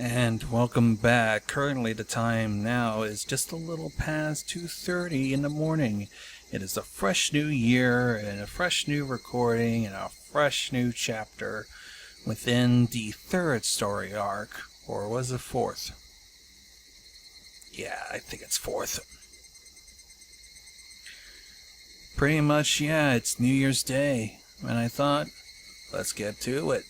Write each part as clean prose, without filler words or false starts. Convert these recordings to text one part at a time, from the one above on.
And welcome back. Currently the time now is just a little past 2:30 in the morning. It is a fresh new year and a fresh new recording and a fresh new chapter within the third story arc. Or was it fourth? Yeah, I think it's fourth. Pretty much, yeah, it's New Year's Day. And I thought, let's get to it.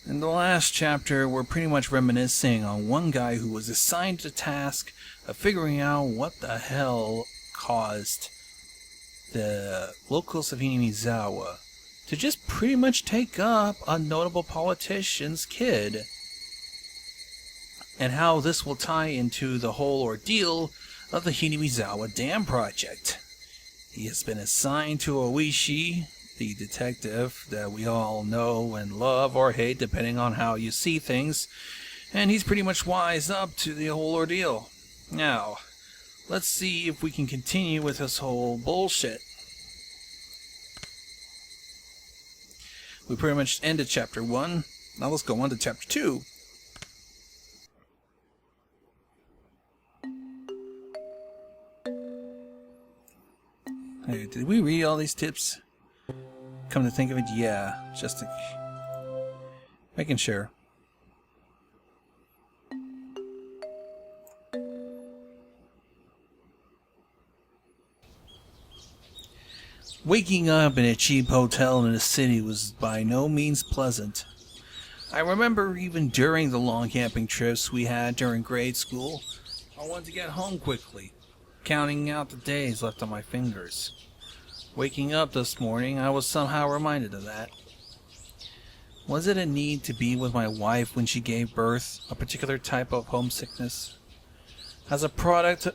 In the last chapter, we're pretty much reminiscing on one guy who was assigned the task of figuring out what the hell caused the locals of Hinamizawa to just pretty much take up a notable politician's kid, and how this will tie into the whole ordeal of the Hinamizawa Dam project. He has been assigned to Oishi, the detective that we all know and love or hate depending on how you see things, and he's pretty much wised up to the whole ordeal. Now, let's see if we can continue with this whole bullshit. We pretty much ended chapter 1, now let's go on to chapter 2. Hey, did we read all these tips? Come to think of it, yeah, just making sure. Waking up in a cheap hotel in the city was by no means pleasant. I remember even during the long camping trips we had during grade school, I wanted to get home quickly, counting out the days left on my fingers. Waking up this morning, I was somehow reminded of that. Was it a need to be with my wife when she gave birth, a particular type of homesickness? As a productive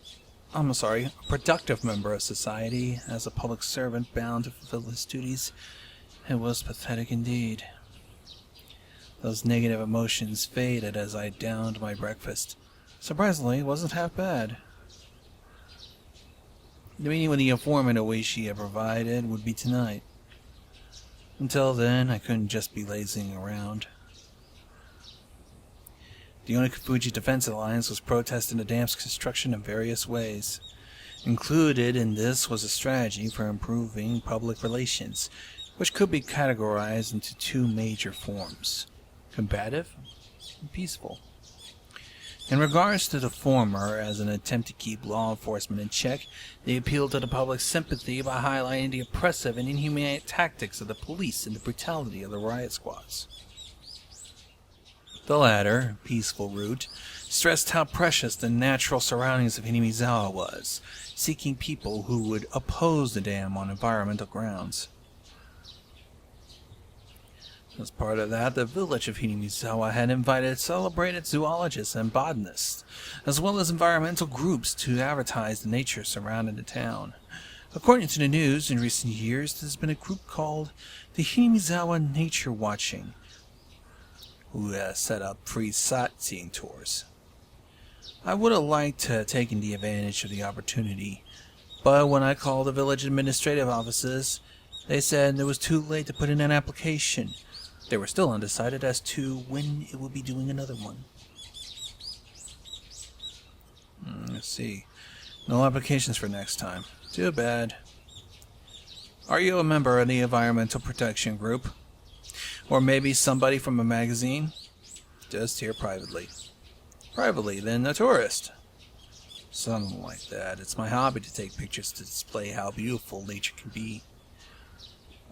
member of society, as a public servant bound to fulfill his duties, it was pathetic indeed. Those negative emotions faded as I downed my breakfast. Surprisingly, it wasn't half bad. The meeting with the informant Oishi had provided would be tonight. Until then, I couldn't just be lazing around. The Onikafuji Defense Alliance was protesting the dam's construction in various ways. Included in this was a strategy for improving public relations, which could be categorized into two major forms: combative and peaceful. In regards to the former, as an attempt to keep law enforcement in check, they appealed to the public's sympathy by highlighting the oppressive and inhumane tactics of the police and the brutality of the riot squads. The latter, peaceful route, stressed how precious the natural surroundings of Hinamizawa was, seeking people who would oppose the dam on environmental grounds. As part of that, the village of Hinamizawa had invited celebrated zoologists and botanists, as well as environmental groups, to advertise the nature surrounding the town. According to the news, in recent years, there's been a group called the Hinamizawa Nature Watching, who has set up free sightseeing tours. I would have liked to have taken the advantage of the opportunity, but when I called the village administrative offices, they said it was too late to put in an application. They were still undecided as to when it would be doing another one. Let's see. No applications for next time. Too bad. Are you a member of the Environmental Protection Group? Or maybe somebody from a magazine? Just here privately. Privately, then a tourist. Something like that. It's my hobby to take pictures to display how beautiful nature can be.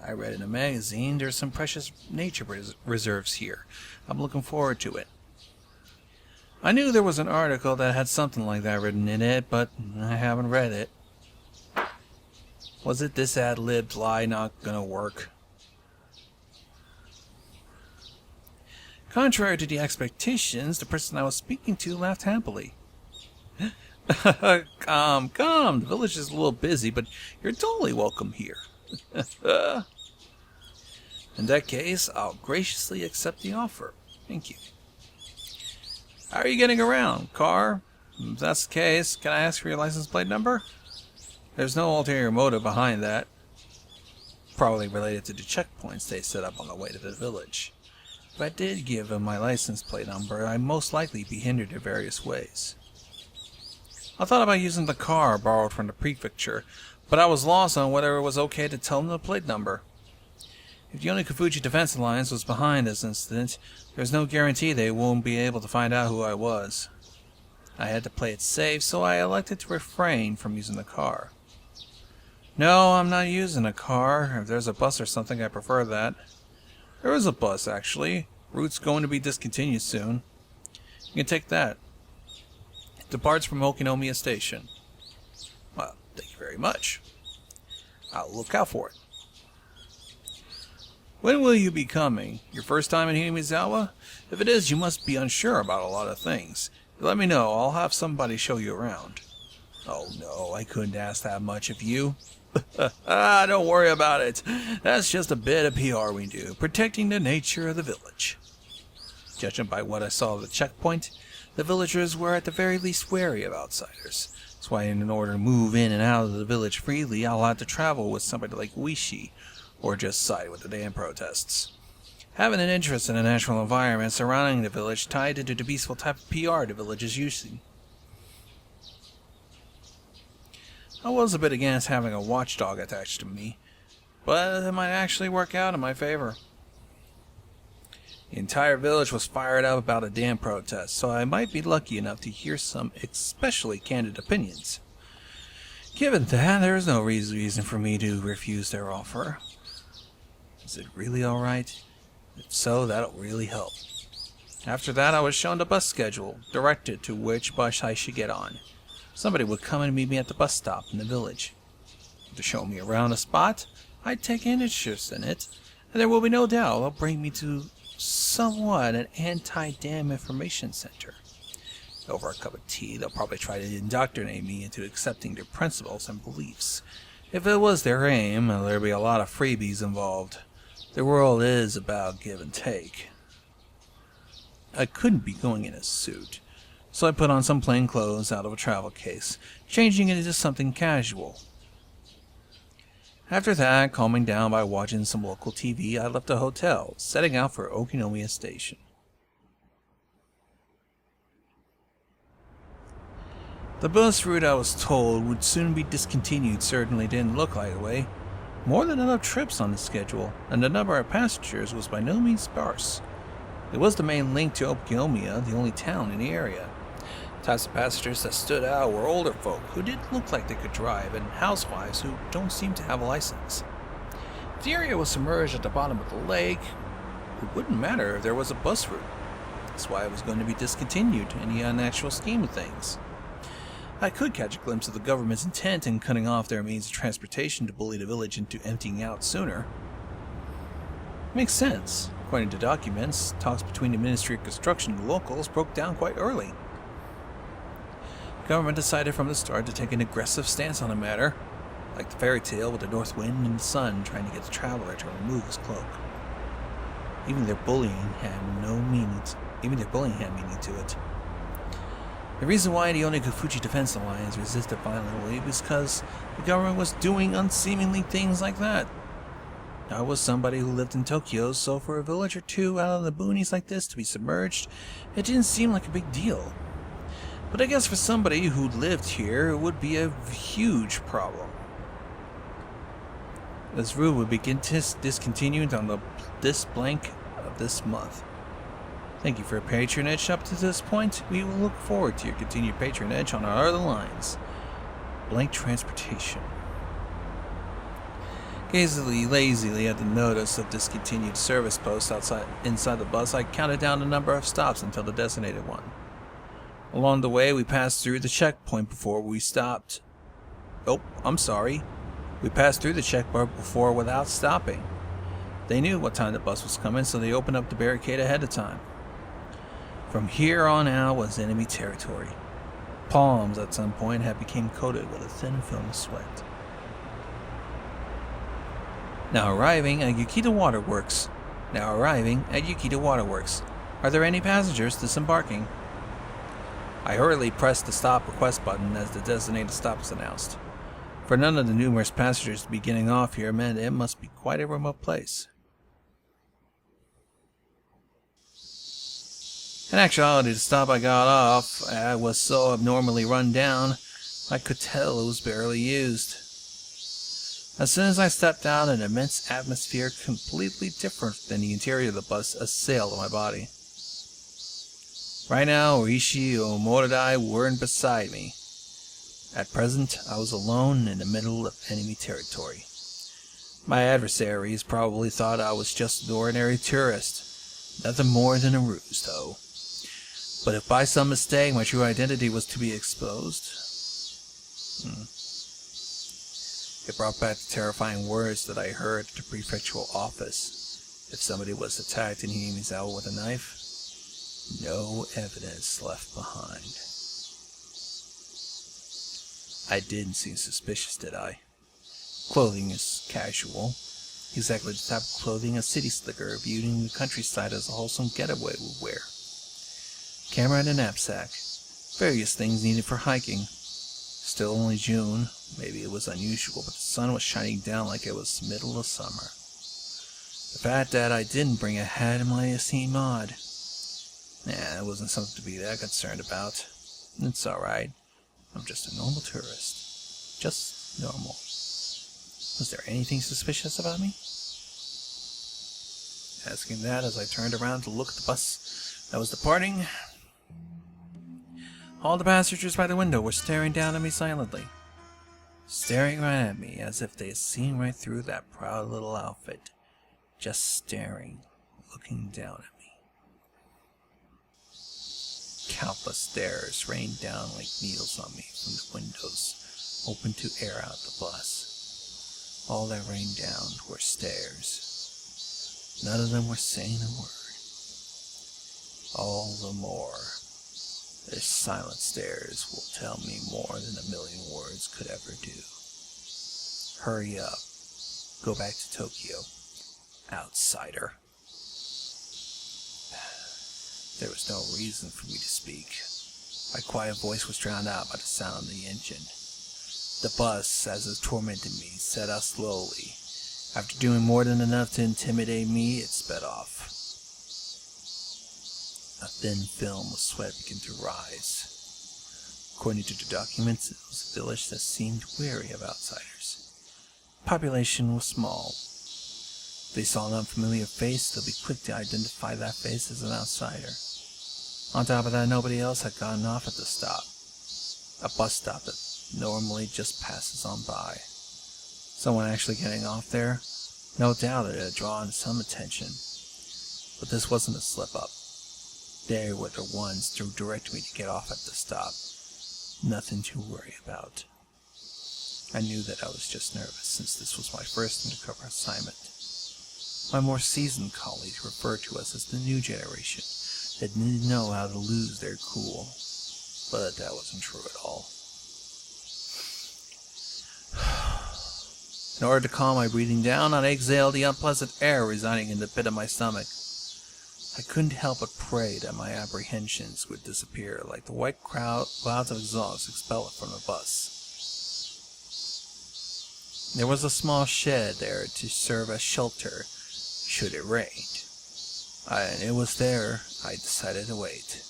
I read in a magazine there's some precious nature reserves here. I'm looking forward to it. I knew there was an article that had something like that written in it, but I haven't read it. Was it this ad-libbed lie not gonna work? Contrary to the expectations, the person I was speaking to laughed happily. Come, the village is a little busy, but you're totally welcome here. In that case, I'll graciously accept the offer. Thank you. How are you getting around? Car? If that's the case, can I ask for your license plate number? There's no ulterior motive behind that. Probably related to the checkpoints they set up on the way to the village. If I did give him my license plate number, I'd most likely be hindered in various ways. I thought about using the car borrowed from the prefecture, but I was lost on whether it was okay to tell him the plate number. If the Onikafuji Defense Alliance was behind this incident, there's no guarantee they won't be able to find out who I was. I had to play it safe, so I elected to refrain from using the car. No, I'm not using a car. If there's a bus or something, I prefer that. There is a bus, actually. Route's going to be discontinued soon. You can take that. It departs from Okinomiya Station. Well, thank you very much. I'll look out for it. When will you be coming? Your first time in Hinamizawa? If it is, you must be unsure about a lot of things. Let me know. I'll have somebody show you around. Oh no, I couldn't ask that much of you. Don't worry about it. That's just a bit of PR we do, protecting the nature of the village. Judging by what I saw at the checkpoint, the villagers were at the very least wary of outsiders. That's why in order to move in and out of the village freely, I'll have to travel with somebody like Wishi, or just side with the damn protests. Having an interest in the natural environment surrounding the village tied into the peaceful type of PR the village is using. I was a bit against having a watchdog attached to me, but it might actually work out in my favor. The entire village was fired up about a damn protest, so I might be lucky enough to hear some especially candid opinions. Given that, there is no reason for me to refuse their offer. Is it really alright? If so, that'll really help. After that, I was shown the bus schedule, directed to which bus I should get on. Somebody would come and meet me at the bus stop in the village. To show me around the spot, I'd take an interest in it, and there will be no doubt they'll bring me to somewhat an anti-dam information center. Over a cup of tea, they'll probably try to indoctrinate me into accepting their principles and beliefs. If it was their aim, there'd be a lot of freebies involved. The world is about give and take. I couldn't be going in a suit, so I put on some plain clothes out of a travel case, changing it into something casual. After that, calming down by watching some local TV, I left the hotel, setting out for Okinomiya Station. The bus route I was told would soon be discontinued certainly didn't look like a way. More than enough trips on the schedule, and the number of passengers was by no means sparse. It was the main link to Okinomiya, the only town in the area. The types of passengers that stood out were older folk who didn't look like they could drive, and housewives who don't seem to have a license. If the area was submerged at the bottom of the lake, it wouldn't matter if there was a bus route. That's why it was going to be discontinued in the unnatural scheme of things. I could catch a glimpse of the government's intent in cutting off their means of transportation to bully the village into emptying out sooner. Makes sense. According to documents, talks between the Ministry of Construction and the locals broke down quite early. The government decided from the start to take an aggressive stance on the matter, like the fairy tale with the north wind and the sun trying to get the traveler to remove his cloak. Even their bullying had meaning to it. The reason why the Onikafuji Defense Alliance resisted violently was because the government was doing unseemly things like that. I was somebody who lived in Tokyo, so for a village or two out of the boonies like this to be submerged, it didn't seem like a big deal. But I guess for somebody who lived here, it would be a huge problem. This route would begin discontinued on this blank of this month. Thank you for your patronage up to this point. We will look forward to your continued patronage on our other lines. Blank transportation. Gazing lazily at the notice of discontinued service posts inside the bus, I counted down the number of stops until the designated one. Along the way, we passed through the checkpoint before we stopped. Oh, I'm sorry. We passed through the checkpoint before without stopping. They knew what time the bus was coming, so they opened up the barricade ahead of time. From here on out was enemy territory. Palms at some point had become coated with a thin film of sweat. Now arriving at Yukita Waterworks. Are there any passengers disembarking? I hurriedly pressed the stop request button as the designated stop was announced. For none of the numerous passengers to be getting off here meant it must be quite a remote place. In actuality, the stop I got off at was so abnormally run down, I could tell it was barely used. As soon as I stepped out, an immense atmosphere completely different than the interior of the bus assailed my body. Right now, Rishi or Morodai weren't beside me. At present, I was alone in the middle of enemy territory. My adversaries probably thought I was just an ordinary tourist. Nothing more than a ruse, though. But if by some mistake my true identity was to be exposed... It brought back the terrifying words that I heard at the prefectural office. If somebody was attacked in Hinamizawa with a knife, no evidence left behind. I didn't seem suspicious, did I? Clothing is casual. Exactly the type of clothing a city slicker viewing the countryside as a wholesome getaway would wear. Camera in a knapsack. Various things needed for hiking. Still only June. Maybe it was unusual, but the sun was shining down like it was middle of summer. The fact that I didn't bring a hat might seem odd. Nah, it wasn't something to be that concerned about. It's alright. I'm just a normal tourist. Just normal. Was there anything suspicious about me? Asking that as I turned around to look at the bus that was departing. All the passengers by the window were staring down at me silently. Staring right at me as if they had seen right through that proud little outfit. Just staring, looking down at me. Countless stares rained down like needles on me from the windows open to air out the bus. All that rained down were stares. None of them were saying a word. All the more, their silent stares will tell me more than a million words could ever do. Hurry up. Go back to Tokyo. Outsider. There was no reason for me to speak. My quiet voice was drowned out by the sound of the engine. The bus, as it tormented me, set out slowly. After doing more than enough to intimidate me, it sped off. A thin film of sweat began to rise. According to the documents, it was a village that seemed wary of outsiders. The population was small. If they saw an unfamiliar face, they'll be quick to identify that face as an outsider. On top of that, nobody else had gotten off at the stop. A bus stop that normally just passes on by. Someone actually getting off there? No doubt it had drawn some attention. But this wasn't a slip-up. They were the ones to direct me to get off at the stop. Nothing to worry about. I knew that I was just nervous since this was my first undercover assignment. My more seasoned colleagues referred to us as the new generation that didn't know how to lose their cool. But that wasn't true at all. In order to calm my breathing down, I exhaled the unpleasant air residing in the pit of my stomach. I couldn't help but pray that my apprehensions would disappear like the white clouds of exhaust expelled from the bus. There was a small shed there to serve as shelter should it rain. And it was there I decided to wait.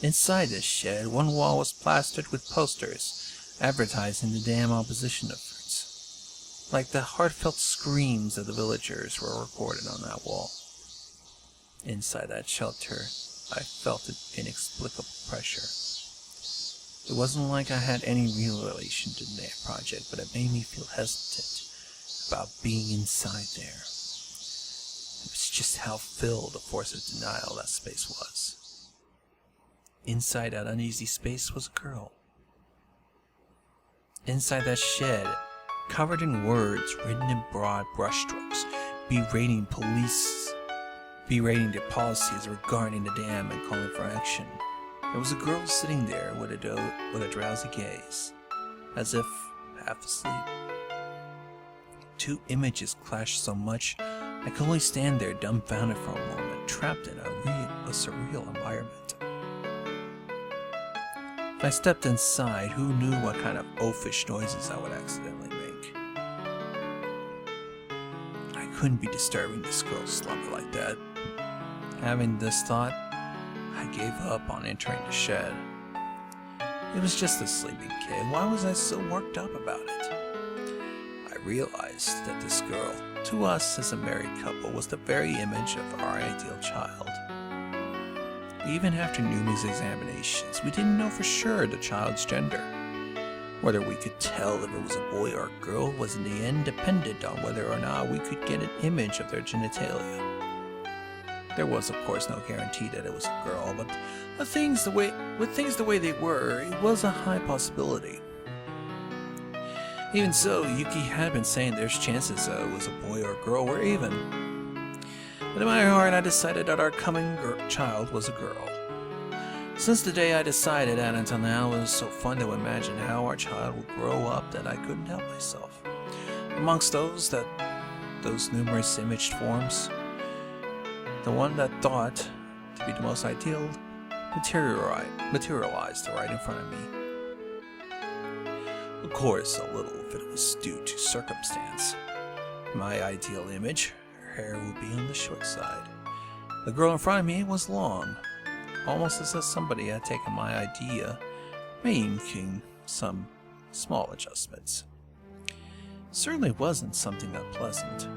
Inside this shed, one wall was plastered with posters advertising the dam opposition efforts. Like the heartfelt screams of the villagers were recorded on that wall. Inside that shelter, I felt an inexplicable pressure. It wasn't like I had any real relation to the dam project, but it made me feel hesitant about being inside there. It was just how filled the force of denial that space was. Inside that uneasy space was a girl. Inside that shed, covered in words written in broad brushstrokes, berating the policies regarding the dam and calling for action. There was a girl sitting there with a drowsy gaze, as if half asleep. Two images clashed so much, I could only stand there dumbfounded for a moment, trapped in a surreal environment. If I stepped inside, who knew what kind of oafish noises I would accidentally make. I couldn't be disturbing this girl's slumber like that. Having this thought, I gave up on entering the shed. It was just a sleeping kid. Why was I so worked up about it? I realized that this girl, to us as a married couple, was the very image of our ideal child. Even after numerous examinations, we didn't know for sure the child's gender. Whether we could tell if it was a boy or a girl was in the end dependent on whether or not we could get an image of their genitalia. There was, of course, no guarantee that it was a girl, but with things the way they were, it was a high possibility. Even so, Yuki had been saying there's chances that it was a boy or a girl were even. But in my heart, I decided that our coming child was a girl. Since the day I decided that until now, it was so fun to imagine how our child would grow up that I couldn't help myself. Amongst those numerous imaged forms, the one that thought to be the most ideal materialized right in front of me. Of course, a little of it was due to circumstance. My ideal image, her hair would be on the short side. The girl in front of me was long, almost as if somebody had taken my idea, making some small adjustments. It certainly wasn't something unpleasant.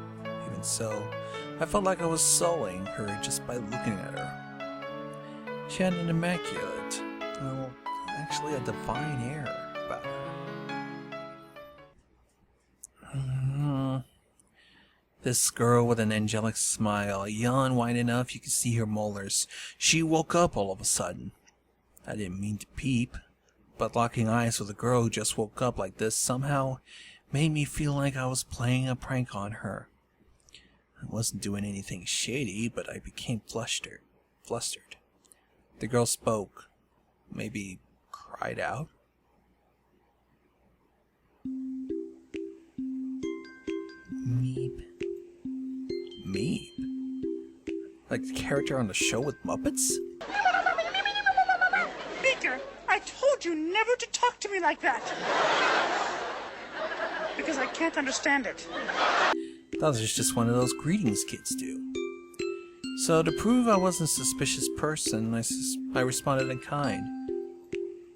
Even so, I felt like I was sullying her just by looking at her. She had an immaculate, well, actually a divine air about her. This girl with an angelic smile, a yawn wide enough you could see her molars. She woke up all of a sudden. I didn't mean to peep, but locking eyes with a girl who just woke up like this somehow made me feel like I was playing a prank on her. I wasn't doing anything shady, but I became flustered. The girl spoke, maybe cried out. Meep. Meep? Like the character on the show with Muppets? Rika, I told you never to talk to me like that. Because I can't understand it. That was just one of those greetings kids do. So to prove I wasn't a suspicious person, I responded in kind.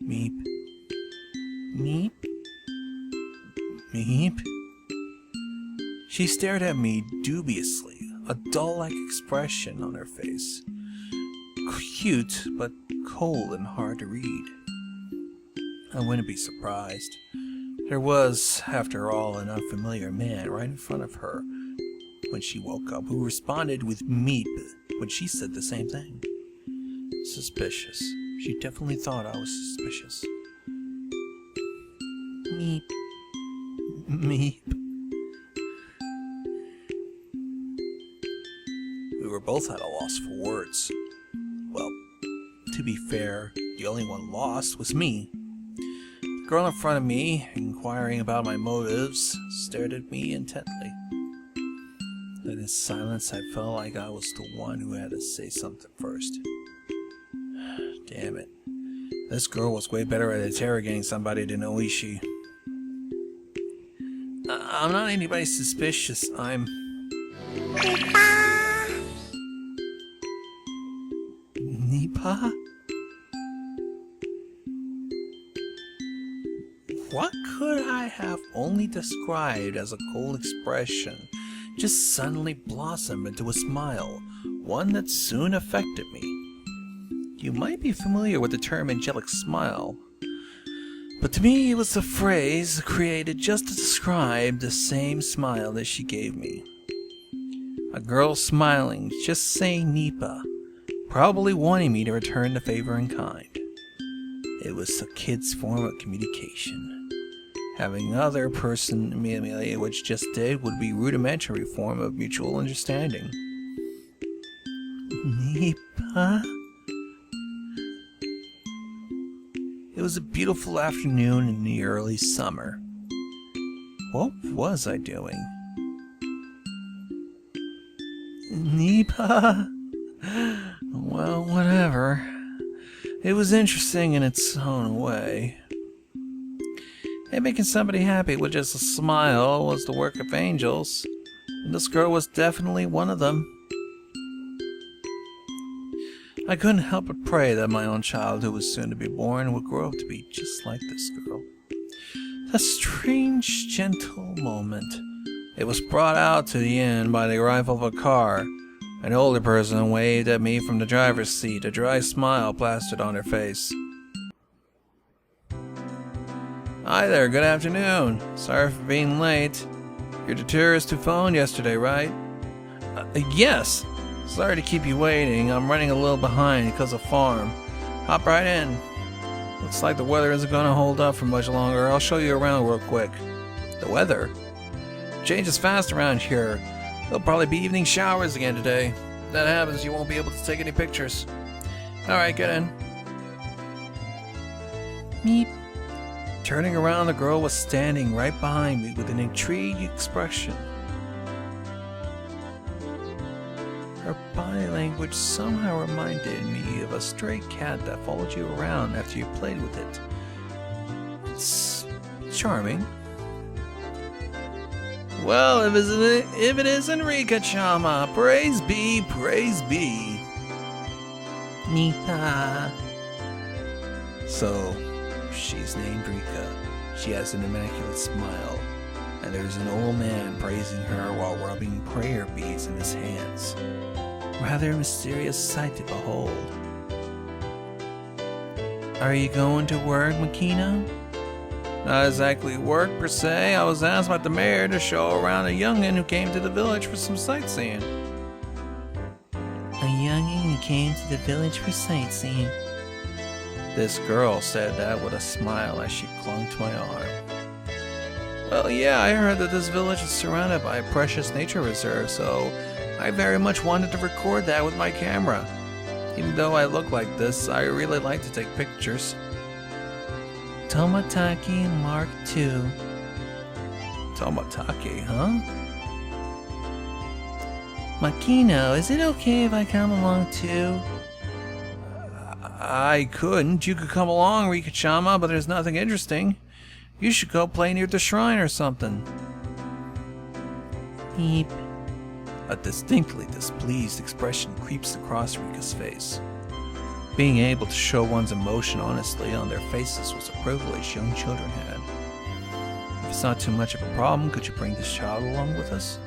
Meep. Meep? Meep? She stared at me dubiously, a doll-like expression on her face. Cute, but cold and hard to read. I wouldn't be surprised. There was, after all, an unfamiliar man right in front of her when she woke up, who responded with meep when she said the same thing. Suspicious. She definitely thought I was suspicious. Meep. Meep. We were both at a loss for words. Well, to be fair, the only one lost was me. The girl in front of me, inquiring about my motives, stared at me intently. In his silence, I felt like I was the one who had to say something first. Damn it. This girl was way better at interrogating somebody than Oishi. I'm not anybody suspicious, I'm... Nipa? What could I have only described as a cold expression just suddenly blossomed into a smile, one that soon affected me? You might be familiar with the term angelic smile, but to me it was a phrase created just to describe the same smile that she gave me. A girl smiling, just saying Nipa, probably wanting me to return the favor in kind. It was a kid's form of communication. Having another person emulate what you just did would be a rudimentary form of mutual understanding. Nipa? It was a beautiful afternoon in the early summer. What was I doing? Nipa? Well, whatever. It was interesting in its own way. And making somebody happy with just a smile was the work of angels, and this girl was definitely one of them. I couldn't help but pray that my own child who was soon to be born would grow up to be just like this girl. A strange, gentle moment. It was brought out to the inn by the arrival of a car. An older person waved at me from the driver's seat, a dry smile plastered on her face. Hi there, good afternoon. Sorry for being late. You're the tourist who phoned yesterday, right? Yes. Sorry to keep you waiting. I'm running a little behind because of farm. Hop right in. Looks like the weather isn't going to hold up for much longer. I'll show you around real quick. The weather? Changes fast around here. There'll probably be evening showers again today. If that happens, you won't be able to take any pictures. Alright, get in. Meep. Turning around, the girl was standing right behind me with an intrigued expression. Her body language somehow reminded me of a stray cat that followed you around after you played with it. It's charming. Well, if it isn't Rika-chama, praise be, praise be. Mita. So, she's named Rika. She has an immaculate smile, and there's an old man praising her while rubbing prayer beads in his hands. Rather a mysterious sight to behold. Are you going to work, Makino? Not exactly work per se. I was asked by the mayor to show around a youngin' who came to the village for some sightseeing. A youngin' who came to the village for sightseeing. This girl said that with a smile as she clung to my arm. Well, yeah, I heard that this village is surrounded by a precious nature reserve, so I very much wanted to record that with my camera. Even though I look like this, I really like to take pictures. Tomatake Mark II. Tomatake, huh? Makino, is it okay if I come along too? I couldn't. You could come along, Rika-chama, but there's nothing interesting. You should go play near the shrine or something. Beep. A distinctly displeased expression creeps across Rika's face. Being able to show one's emotion honestly on their faces was a privilege young children had. If it's not too much of a problem, could you bring this child along with us?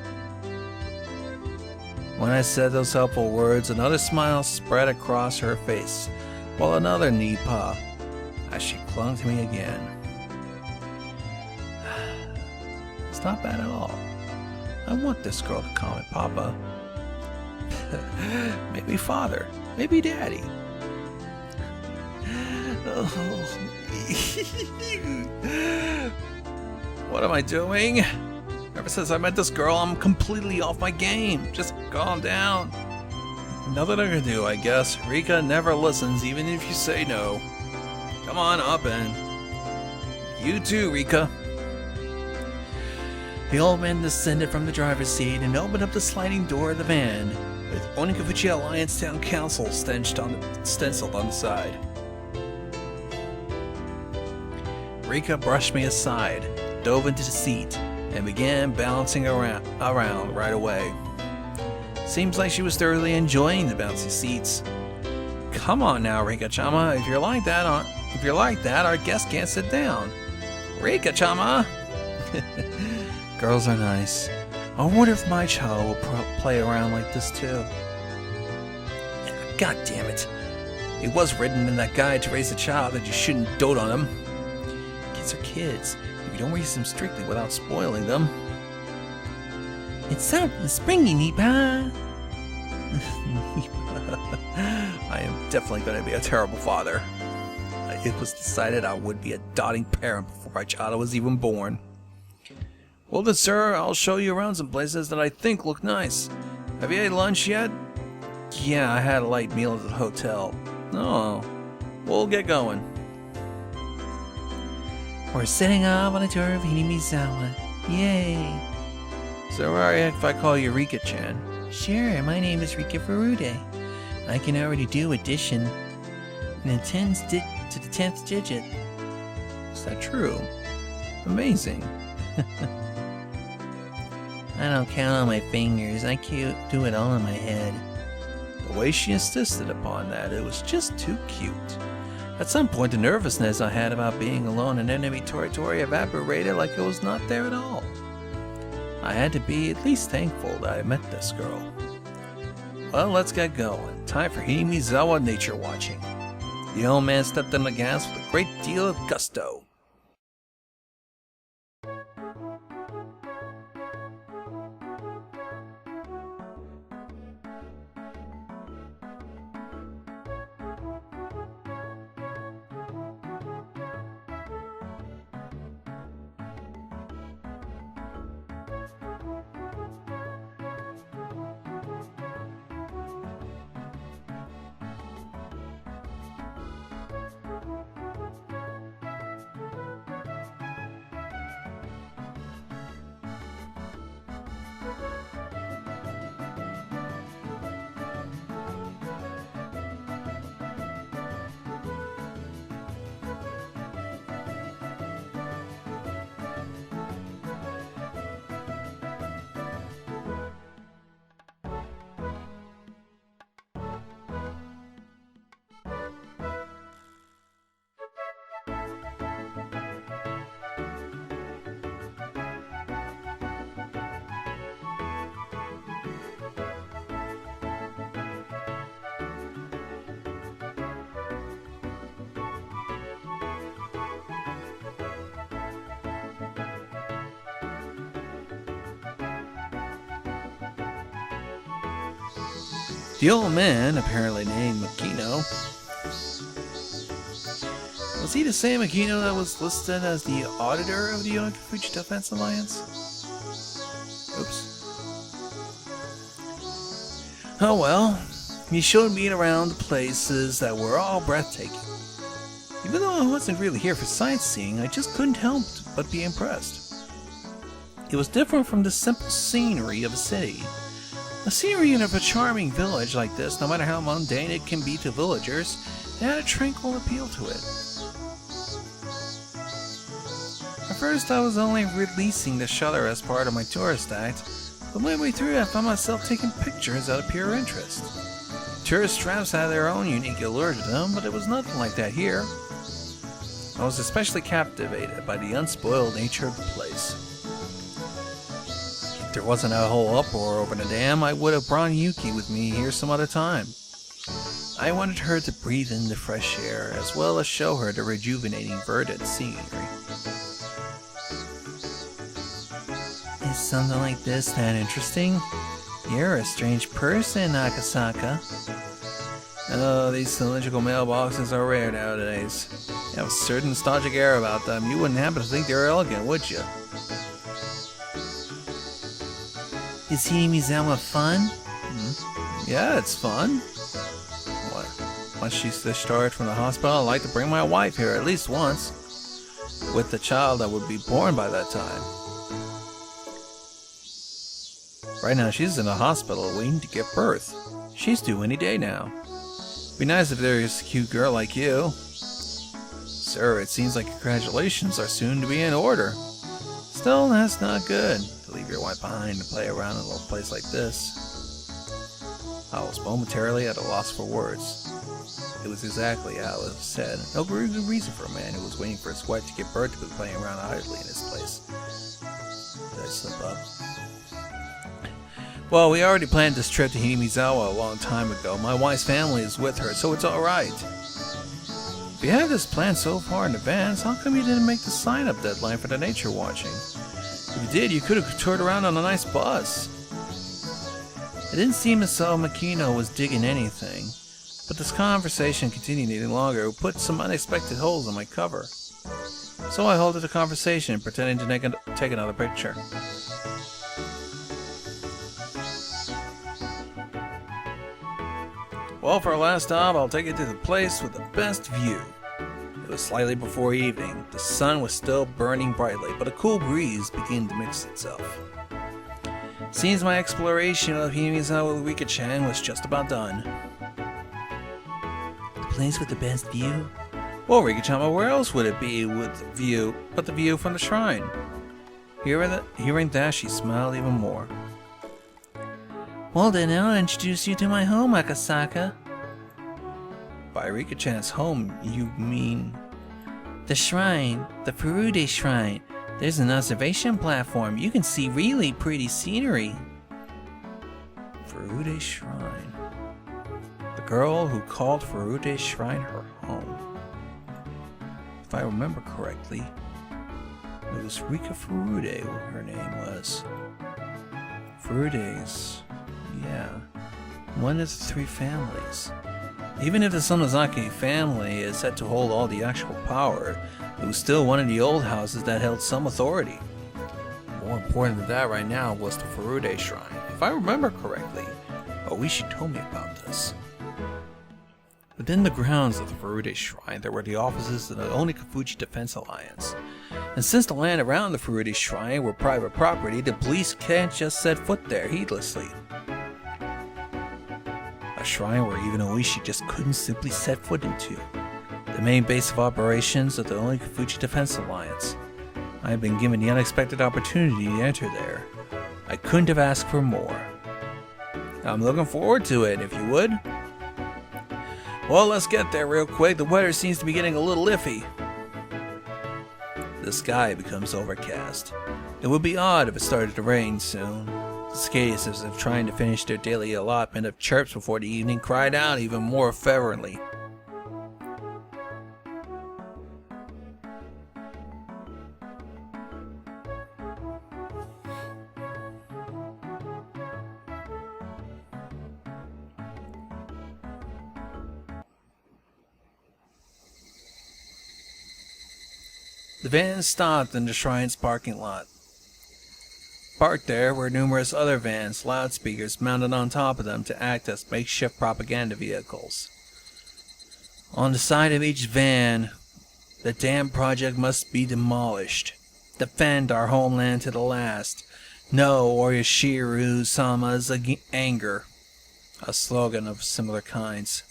When I said those helpful words, another smile spread across her face, while another knee paw, as she clung to me again. It's not bad at all. I want this girl to call me Papa. Maybe Father. Maybe Daddy. What am I doing? Ever since I met this girl, I'm completely off my game. Just calm down. Nothing I can do, I guess. Rika never listens, even if you say no. Come on up and... You too, Rika. The old man descended from the driver's seat and opened up the sliding door of the van, with Onikafuchi Alliance Town Council stenciled on the side. Rika brushed me aside, dove into the seat, and began bouncing around right away. Seems like she was thoroughly enjoying the bouncy seats. Come on now, Rika-chama. If you're like that, our guest can't sit down. Rika-chama. Girls are nice. I wonder if my child will play around like this too. God damn it! It was written in that guide to raise a child that you shouldn't dote on them. Kids are kids. If you don't raise them strictly without spoiling them. It's something springy, Nipa. I am definitely going to be a terrible father. It was decided I would be a doting parent before my child was even born. Well then, sir, I'll show you around some places that I think look nice. Have you ate lunch yet? Yeah, I had a light meal at the hotel. Oh, we'll get going. We're setting off on a tour of Hinamizawa. Yay! So alright if I call you Rika-chan? Sure, my name is Rika Furude. I can already do addition and it tends to the 10th digit. Is that true? Amazing. I don't count on my fingers, I do it all in my head. The way she insisted upon that, it was just too cute. At some point, the nervousness I had about being alone in enemy territory evaporated like it was not there at all. I had to be at least thankful that I met this girl. Well, let's get going. Time for Hinamizawa nature watching. The old man stepped on the gas with a great deal of gusto. The old man, apparently named Makino, was he the same Makino that was listed as the auditor of the Yonafuji Defense Alliance? Oops. Oh well, he showed me around the places that were all breathtaking. Even though I wasn't really here for sightseeing, I just couldn't help but be impressed. It was different from the simple scenery of a city. The scenery of a charming village like this, no matter how mundane it can be to villagers, had a tranquil appeal to it. At first I was only releasing the shutter as part of my tourist act, but midway through I found myself taking pictures out of pure interest. Tourist traps had their own unique allure to them, but it was nothing like that here. I was especially captivated by the unspoiled nature of the place. If there wasn't a whole uproar over the dam, I would have brought Yuki with me here some other time. I wanted her to breathe in the fresh air, as well as show her the rejuvenating verdant scenery. Is something like this that interesting? You're a strange person, Akasaka. Oh, these cylindrical mailboxes are rare nowadays. They have a certain nostalgic air about them. You wouldn't happen to think they're elegant, would you? Is Hinamizawa fun? Yeah, it's fun. What? Once she's discharged from the hospital, I'd like to bring my wife here at least once. With the child that would be born by that time. Right now she's in the hospital waiting to give birth. She's due any day now. Be nice if there's a cute girl like you. Sir, it seems like congratulations are soon to be in order. Still, that's not good. Leave your wife behind to play around in a little place like this. I was momentarily at a loss for words. It was exactly how it was said. No good reason for a man who was waiting for his wife to give birth to be playing around idly in this place. Did I slip up? Well, we already planned this trip to Hinamizawa a long time ago. My wife's family is with her, so it's alright. If you had this planned so far in advance, how come you didn't make the sign-up deadline for the nature watching? If you did, you could have toured around on a nice bus. It didn't seem as though Makino was digging anything, but this conversation continued any longer would put some unexpected holes in my cover. So I halted the conversation, pretending to take another picture. Well, for our last stop, I'll take you to the place with the best view. It was slightly before evening. The sun was still burning brightly, but a cool breeze began to mix itself. Seems my exploration of Hinamizawa with Rika-chan was just about done. The place with the best view? Well, Rika-chan, where else would it be with the view but the view from the shrine? Hearing that, she smiled even more. Well then, I'll introduce you to my home, Akasaka. By Rika-chan's home, you mean... The shrine. The Furude Shrine. There's an observation platform. You can see really pretty scenery. Furude Shrine. The girl who called Furude Shrine her home. If I remember correctly, it was Rika Furude, what her name was. Furude's, yeah, one of the three families. Even if the Sonozaki family is said to hold all the actual power, it was still one of the old houses that held some authority. More important than that right now was the Furude Shrine. If I remember correctly, Oishi told me about this. Within the grounds of the Furude Shrine, there were the offices of the Onikafuji Defense Alliance. And since the land around the Furude Shrine were private property, the police can't just set foot there heedlessly. A shrine where even Oishi just couldn't simply set foot into. The main base of operations of the Onikafuji Defense Alliance. I have been given the unexpected opportunity to enter there. I couldn't have asked for more. I'm looking forward to it, if you would. Well, let's get there real quick. The weather seems to be getting a little iffy. The sky becomes overcast. It would be odd if it started to rain soon. The cicadas, as if trying to finish their daily allotment of chirps before the evening, cried out even more fervently. The van stopped in the shrine's parking lot. Parked there were numerous other vans, loudspeakers mounted on top of them to act as makeshift propaganda vehicles. On the side of each van, the dam project must be demolished. Defend our homeland to the last. No Oroshiru-sama's anger. A slogan of similar kinds.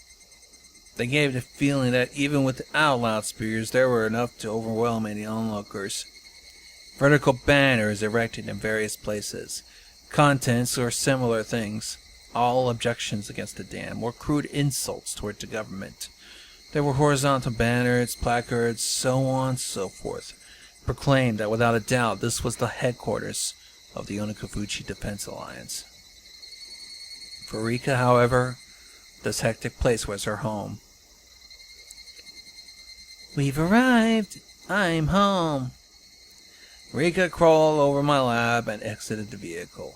They gave the feeling that even without loudspeakers, there were enough to overwhelm any onlookers. Vertical banners erected in various places. Contents or similar things. All objections against the dam, or crude insults toward the government. There were horizontal banners, placards, so on, so forth. Proclaimed that without a doubt this was the headquarters of the Onikafuji Defense Alliance. For Rika, however, this hectic place was her home. We've arrived. I'm home. Rika crawled over my lap and exited the vehicle.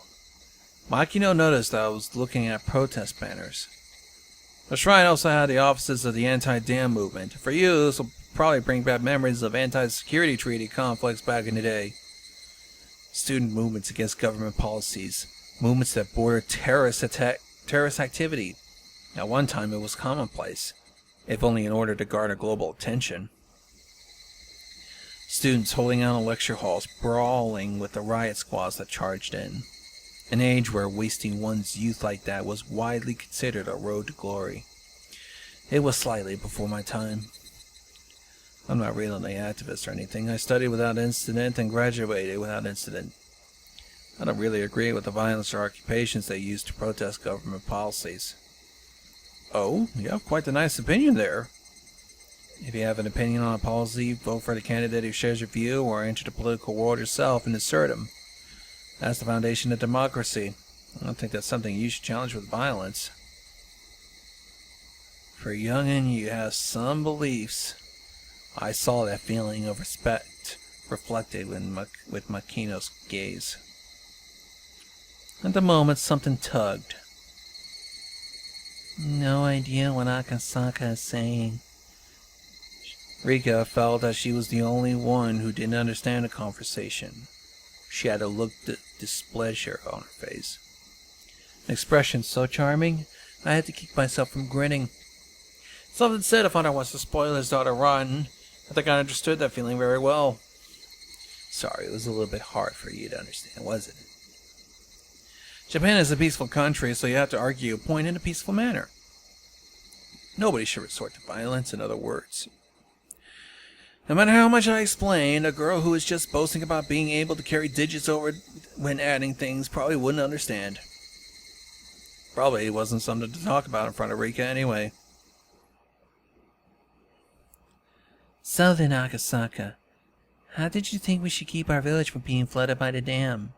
Makino noticed that I was looking at protest banners. The shrine also had the offices of the anti-dam movement. For you, this will probably bring back memories of anti-security treaty conflicts back in the day. Student movements against government policies. Movements that bordered terrorist activity. At one time it was commonplace, if only in order to garner global attention. Students holding out in lecture halls, brawling with the riot squads that charged in. An age where wasting one's youth like that was widely considered a road to glory. It was slightly before my time. I'm not really an activist or anything. I studied without incident and graduated without incident. I don't really agree with the violence or occupations they use to protest government policies. Oh, you have quite a nice opinion there. If you have an opinion on a policy, vote for the candidate who shares your view or enter the political world yourself and assert him. That's the foundation of democracy. I don't think that's something you should challenge with violence. For a youngin', you have some beliefs. I saw that feeling of respect reflected with Makino's gaze. At the moment, something tugged. No idea what Akasaka is saying. Rika felt that she was the only one who didn't understand the conversation. She had a look of displeasure on her face. An expression so charming, I had to keep myself from grinning. Something said if Hunter wants to spoil his daughter rotten. I think I understood that feeling very well. Sorry, it was a little bit hard for you to understand, wasn't it? Japan is a peaceful country, so you have to argue a point in a peaceful manner. Nobody should resort to violence, in other words. No matter how much I explained, a girl who is just boasting about being able to carry digits over when adding things probably wouldn't understand. Probably wasn't something to talk about in front of Rika anyway. So then, Akasaka, how did you think we should keep our village from being flooded by the dam?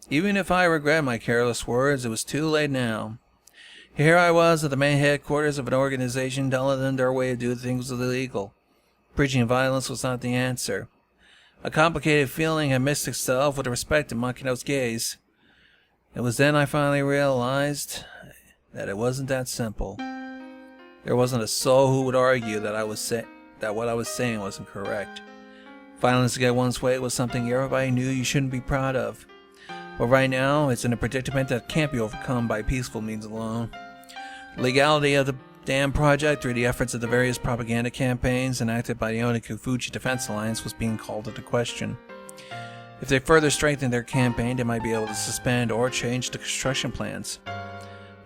Even if I regret my careless words, it was too late now. Here I was at the main headquarters of an organization telling them their way of doing things was illegal. Preaching violence was not the answer. A complicated feeling had mixed itself with the respect in Makino's gaze. It was then I finally realized that it wasn't that simple. There wasn't a soul who would argue that what I was saying wasn't correct. Violence to get one's way was something everybody knew you shouldn't be proud of. But right now, it's in a predicament that can't be overcome by peaceful means alone. The legality of the dam project through the efforts of the various propaganda campaigns enacted by the Onikafuchi Defense Alliance was being called into question. If they further strengthened their campaign, they might be able to suspend or change the construction plans.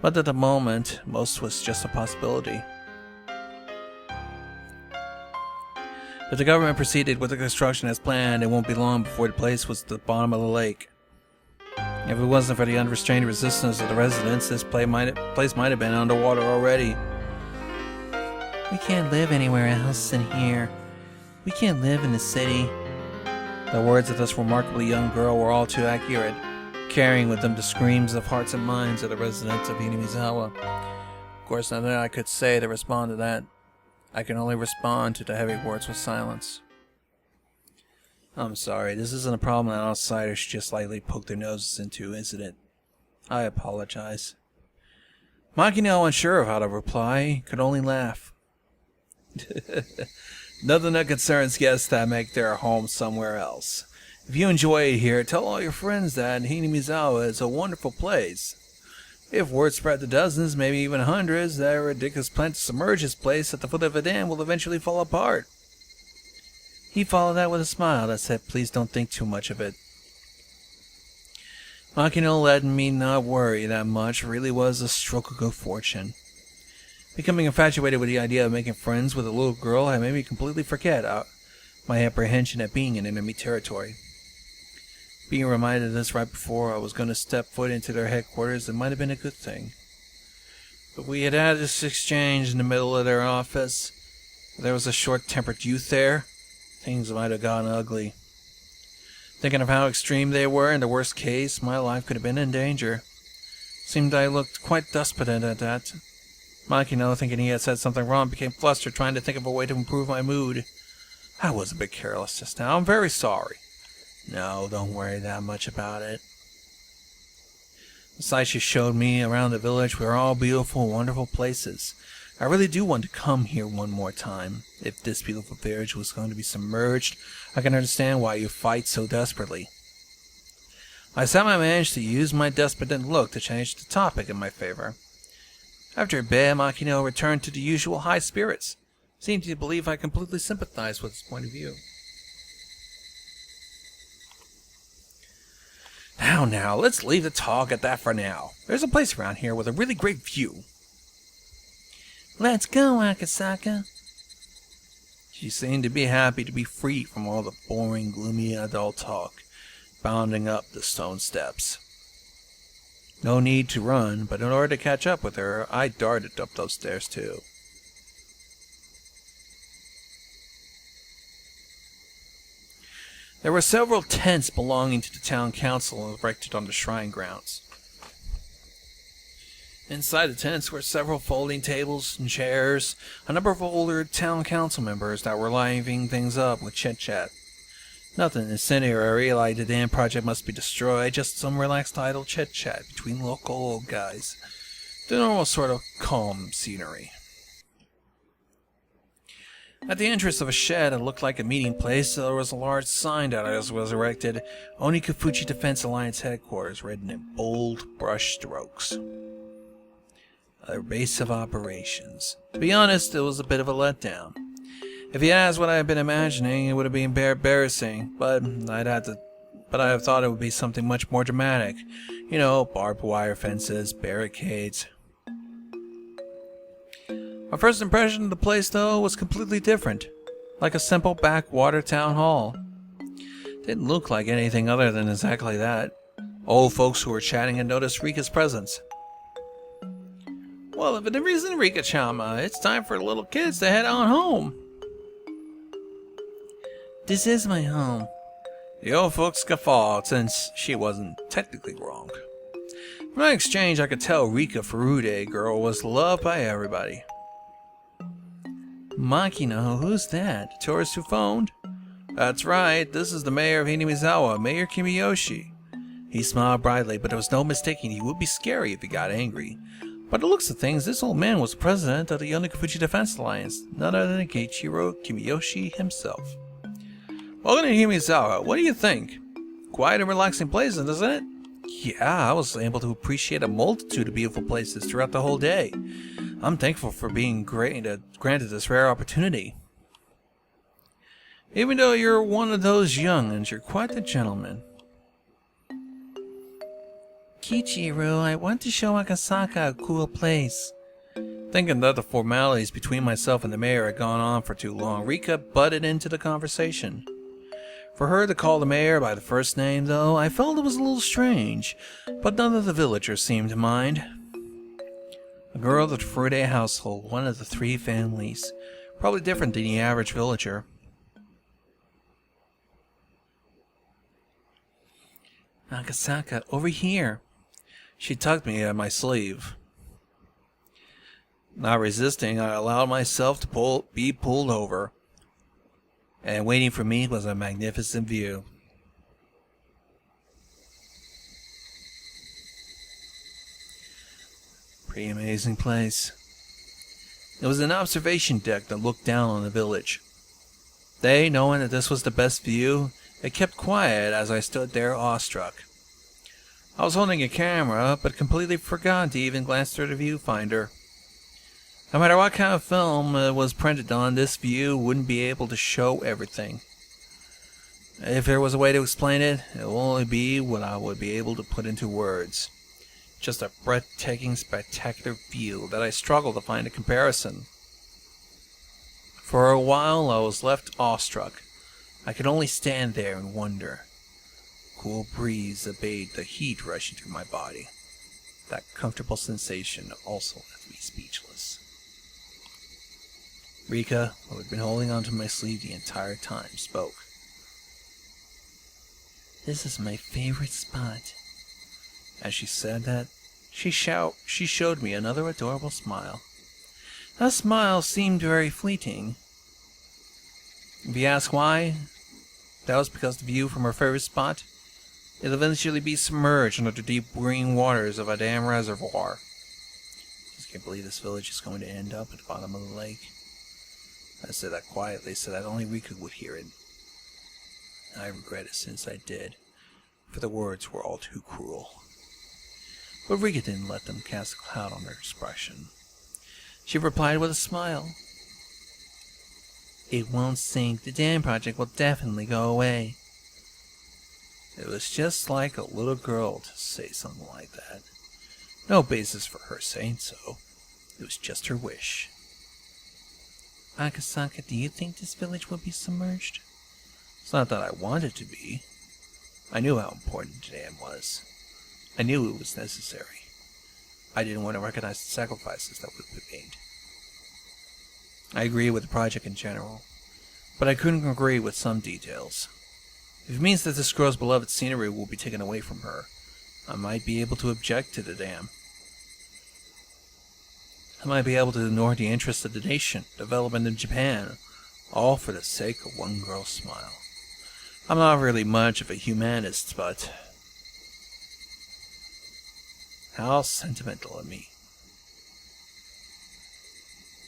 But at the moment, most was just a possibility. If the government proceeded with the construction as planned, it won't be long before the place was at the bottom of the lake. If it wasn't for the unrestrained resistance of the residents, this place might have been underwater already. We can't live anywhere else than here. We can't live in the city. The words of this remarkably young girl were all too accurate, carrying with them the screams of hearts and minds of the residents of Hinamizawa. Of course, nothing I could say to respond to that. I can only respond to the heavy words with silence. I'm sorry, this isn't a problem that outsiders should just lightly poke their noses into, isn't it? I apologize. Makino, unsure of how to reply, could only laugh. Nothing that concerns guests that make their home somewhere else. If you enjoy it here, tell all your friends that Hinamizawa is a wonderful place. If word spread to dozens, maybe even hundreds, that ridiculous plan to submerge this place at the foot of a dam will eventually fall apart. He followed that with a smile that said, please don't think too much of it. Makino let me not worry that much really was a stroke of good fortune. Becoming infatuated with the idea of making friends with a little girl had made me completely forget my apprehension at being in enemy territory. Being reminded of this right before I was going to step foot into their headquarters, it might have been a good thing. But we had had this exchange in the middle of their office. There was a short-tempered youth there. Things might have gone ugly. Thinking of how extreme they were, in the worst case, my life could have been in danger. Seemed I looked quite desperate at that. Makino, thinking he had said something wrong, became flustered, trying to think of a way to improve my mood. I was a bit careless just now. I'm very sorry. No, don't worry that much about it. The sights you showed me around the village were all beautiful, wonderful places. I really do want to come here one more time. If this beautiful village was going to be submerged, I can understand why you fight so desperately. I somehow managed to use my despondent look to change the topic in my favor. After a bit, Makino returned to the usual high spirits. Seemed to believe I completely sympathized with his point of view. Now, let's leave the talk at that for now. There's a place around here with a really great view. Let's go, Akasaka. She seemed to be happy to be free from all the boring, gloomy adult talk, bounding up the stone steps. No need to run, but in order to catch up with her, I darted up those stairs too. There were several tents belonging to the town council erected on the shrine grounds. Inside the tents were several folding tables and chairs, a number of older town council members that were livening things up with chit-chat. Nothing incendiary like the dam project must be destroyed, just some relaxed idle chit-chat between local old guys. The normal sort of calm scenery. At the entrance of a shed that looked like a meeting place, there was a large sign that was erected, Onikafuchi Defense Alliance Headquarters, written in bold brush strokes. A base of operations. To be honest, it was a bit of a letdown. If he asked what I had been imagining, it would have been embarrassing, but I have thought it would be something much more dramatic. You know, barbed wire fences, barricades. My first impression of the place, though, was completely different. Like a simple backwater town hall. Didn't look like anything other than exactly that. Old folks who were chatting had noticed Rika's presence. Well, if it isn't Rika-chama, it's time for the little kids to head on home. This is my home. The old folks guffawed since she wasn't technically wrong. From that exchange, I could tell Rika Furude girl was loved by everybody. Makino, who's that? The tourist who phoned? That's right, this is the mayor of Hinamizawa, Mayor Kimiyoshi. He smiled brightly, but there was no mistaking he would be scary if he got angry. By the looks of things, this old man was the president of the Undercover Defense Alliance, none other than Keiichiro Kimiyoshi himself. Welcome to Hinamizawa. What do you think? Quiet and relaxing place, isn't it? Yeah, I was able to appreciate a multitude of beautiful places throughout the whole day. I'm thankful for being granted this rare opportunity. Even though you're one of those young'uns, you're quite the gentleman. Keiichiro, I want to show Akasaka a cool place. Thinking that the formalities between myself and the mayor had gone on for too long, Rika butted into the conversation. For her to call the mayor by the first name, though, I felt it was a little strange, but none of the villagers seemed to mind. A girl of the Furude household, one of the 3 families, probably different than the average villager. Akasaka, over here. She tugged me at my sleeve. Not resisting, I allowed myself to be pulled over. And waiting for me was a magnificent view. Pretty amazing place. It was an observation deck that looked down on the village. They, knowing that this was the best view, they kept quiet as I stood there awestruck. I was holding a camera, but completely forgot to even glance through the viewfinder. No matter what kind of film it was printed on, this view wouldn't be able to show everything. If there was a way to explain it, it will only be what I would be able to put into words. Just a breathtaking, spectacular view that I struggled to find a comparison. For a while I was left awestruck. I could only stand there and wonder. Cool breeze that bathed the heat rushing through my body. That comfortable sensation also left me speechless. Rika, who had been holding onto my sleeve the entire time, spoke. This is my favorite spot. As she said that, she showed me another adorable smile. That smile seemed very fleeting. If you ask why, that was because the view from her favorite spot, it'll eventually be submerged under the deep green waters of a dam reservoir. Just can't believe this village is going to end up at the bottom of the lake. I said that quietly so that only Rika would hear it. I regret it since I did, for the words were all too cruel. But Rika didn't let them cast a cloud on her expression. She replied with a smile. It won't sink. The dam project will definitely go away. It was just like a little girl to say something like that. No basis for her saying so. It was just her wish. Akasaka, do you think this village will be submerged? It's not that I wanted to be. I knew how important the dam was. I knew it was necessary. I didn't want to recognize the sacrifices that would be made. I agree with the project in general, but I couldn't agree with some details. If it means that this girl's beloved scenery will be taken away from her, I might be able to object to the dam. I might be able to ignore the interests of the nation, development in Japan, all for the sake of one girl's smile. I'm not really much of a humanist, but how sentimental of me.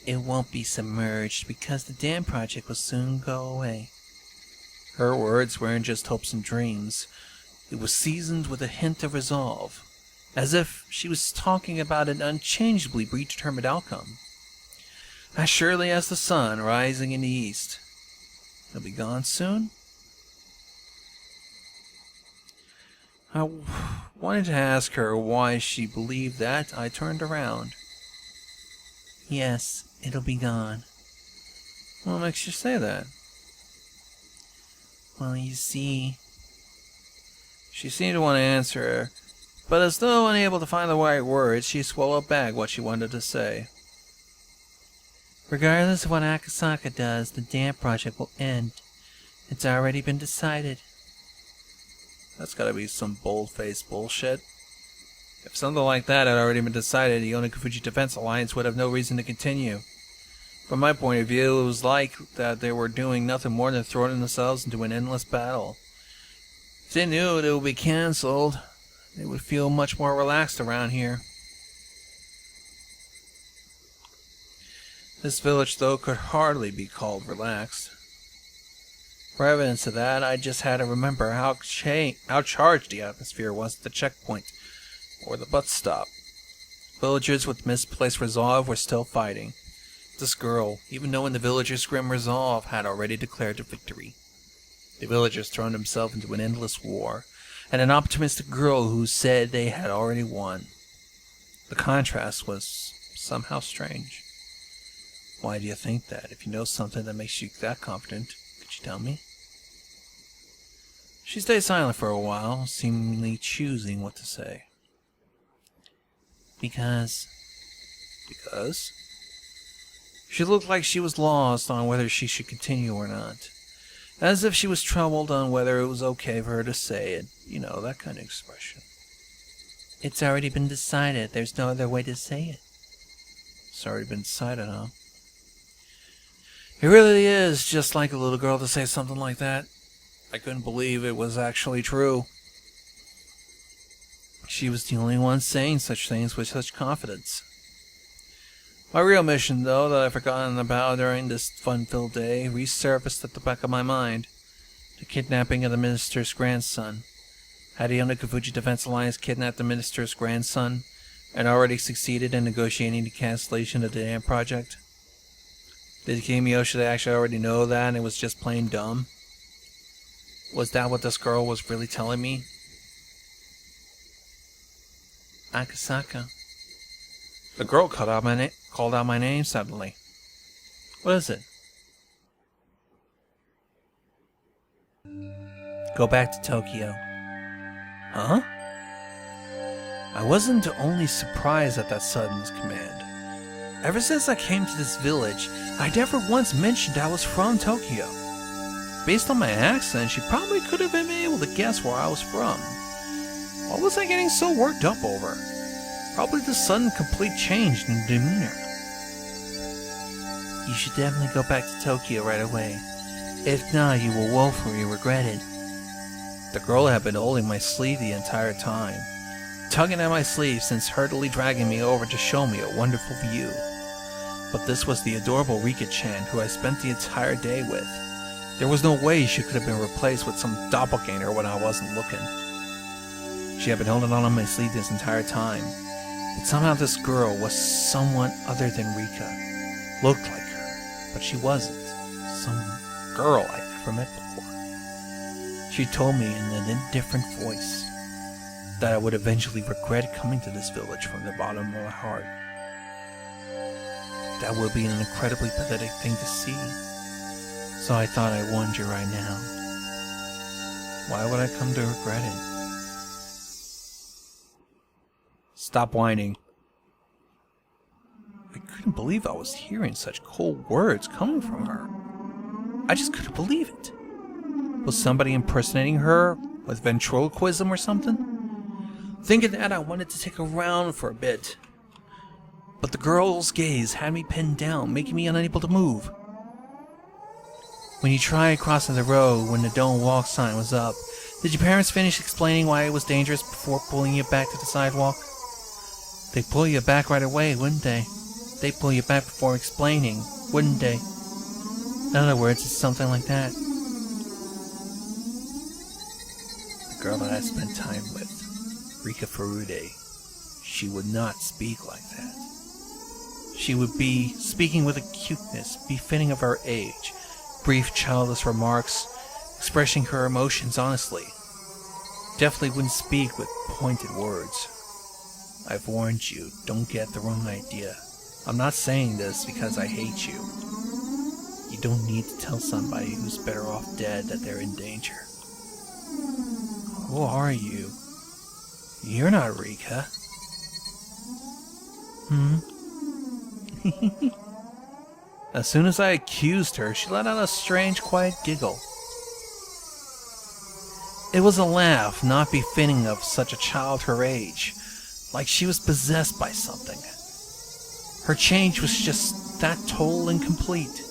It won't be submerged because the dam project will soon go away. Her words weren't just hopes and dreams. It was seasoned with a hint of resolve, as if she was talking about an unchangeably predetermined outcome. As surely as the sun rising in the east. It'll be gone soon? I wanted to ask her why she believed that. I turned around. Yes, it'll be gone. What makes you say that? Well, you see... She seemed to want to answer, But as though unable to find the right words, she swallowed back what she wanted to say. Regardless of what Akasaka does, the dam project will end. It's already been decided. That's gotta be some bold-faced bullshit. If something like that had already been decided, the Onikafuji Defense Alliance would have no reason to continue. From my point of view, it was like that they were doing nothing more than throwing themselves into an endless battle. If they knew it would be cancelled, they would feel much more relaxed around here. This village, though, could hardly be called relaxed. For evidence of that, I just had to remember how charged the atmosphere was at the checkpoint, or the bus stop. Villagers with misplaced resolve were still fighting. This girl, even knowing the villagers' grim resolve, had already declared a victory. The villagers thrown themselves into an endless war, and an optimistic girl who said they had already won. The contrast was somehow strange. Why do you think that? If you know something that makes you that confident, could you tell me? She stayed silent for a while, seemingly choosing what to say. Because? Because? She looked like she was lost on whether she should continue or not. As if she was troubled on whether it was okay for her to say it. You know, that kind of expression. It's already been decided. There's no other way to say it. It's already been decided, huh? It really is just like a little girl to say something like that. I couldn't believe it was actually true. She was the only one saying such things with such confidence. My real mission, though, that I'd forgotten about during this fun-filled day, resurfaced at the back of my mind. The kidnapping of the minister's grandson. Had the Onikafuji Defense Alliance kidnapped the minister's grandson and already succeeded in negotiating the cancellation of the dam project? Did Kimiyoshi actually already know that and it was just plain dumb? Was that what this girl was really telling me? Akasaka. The girl called out my name suddenly. What is it? Go back to Tokyo. Huh? I wasn't only surprised at that sudden command. Ever since I came to this village, I never once mentioned I was from Tokyo. Based on my accent, she probably could have been able to guess where I was from. What was I getting so worked up over? Probably the sudden complete change in demeanor. You should definitely go back to Tokyo right away. If not, you will woefully regret it. The girl had been holding my sleeve the entire time, tugging at my sleeve since hurriedly dragging me over to show me a wonderful view. But this was the adorable Rika-chan who I spent the entire day with. There was no way she could have been replaced with some doppelganger when I wasn't looking. She had been holding on my sleeve this entire time, but somehow this girl was someone other than Rika. Looked like her, but she wasn't. Some girl I never met before. She told me in an indifferent voice that I would eventually regret coming to this village from the bottom of my heart. That would be an incredibly pathetic thing to see. So I thought I'd warn you right now. Why would I come to regret it? Stop whining. I couldn't believe I was hearing such cold words coming from her. I just couldn't believe it. Was somebody impersonating her with ventriloquism or something? Thinking that, I wanted to take a round for a bit. But the girl's gaze had me pinned down, making me unable to move. When you tried crossing the road when the don't walk sign was up, did your parents finish explaining why it was dangerous before pulling you back to the sidewalk? They'd pull you back right away, wouldn't they? They'd pull you back before explaining, wouldn't they? In other words, it's something like that. The girl that I spent time with, Rika Furude, she would not speak like that. She would be speaking with a cuteness befitting of her age, brief childish remarks, expressing her emotions honestly. Definitely wouldn't speak with pointed words. I've warned you, don't get the wrong idea. I'm not saying this because I hate you. You don't need to tell somebody who's better off dead that they're in danger. Who are you? You're not Rika. As soon as I accused her, she let out a strange, quiet giggle. It was a laugh not befitting of such a child her age, like she was possessed by something. Her change was just that total and complete.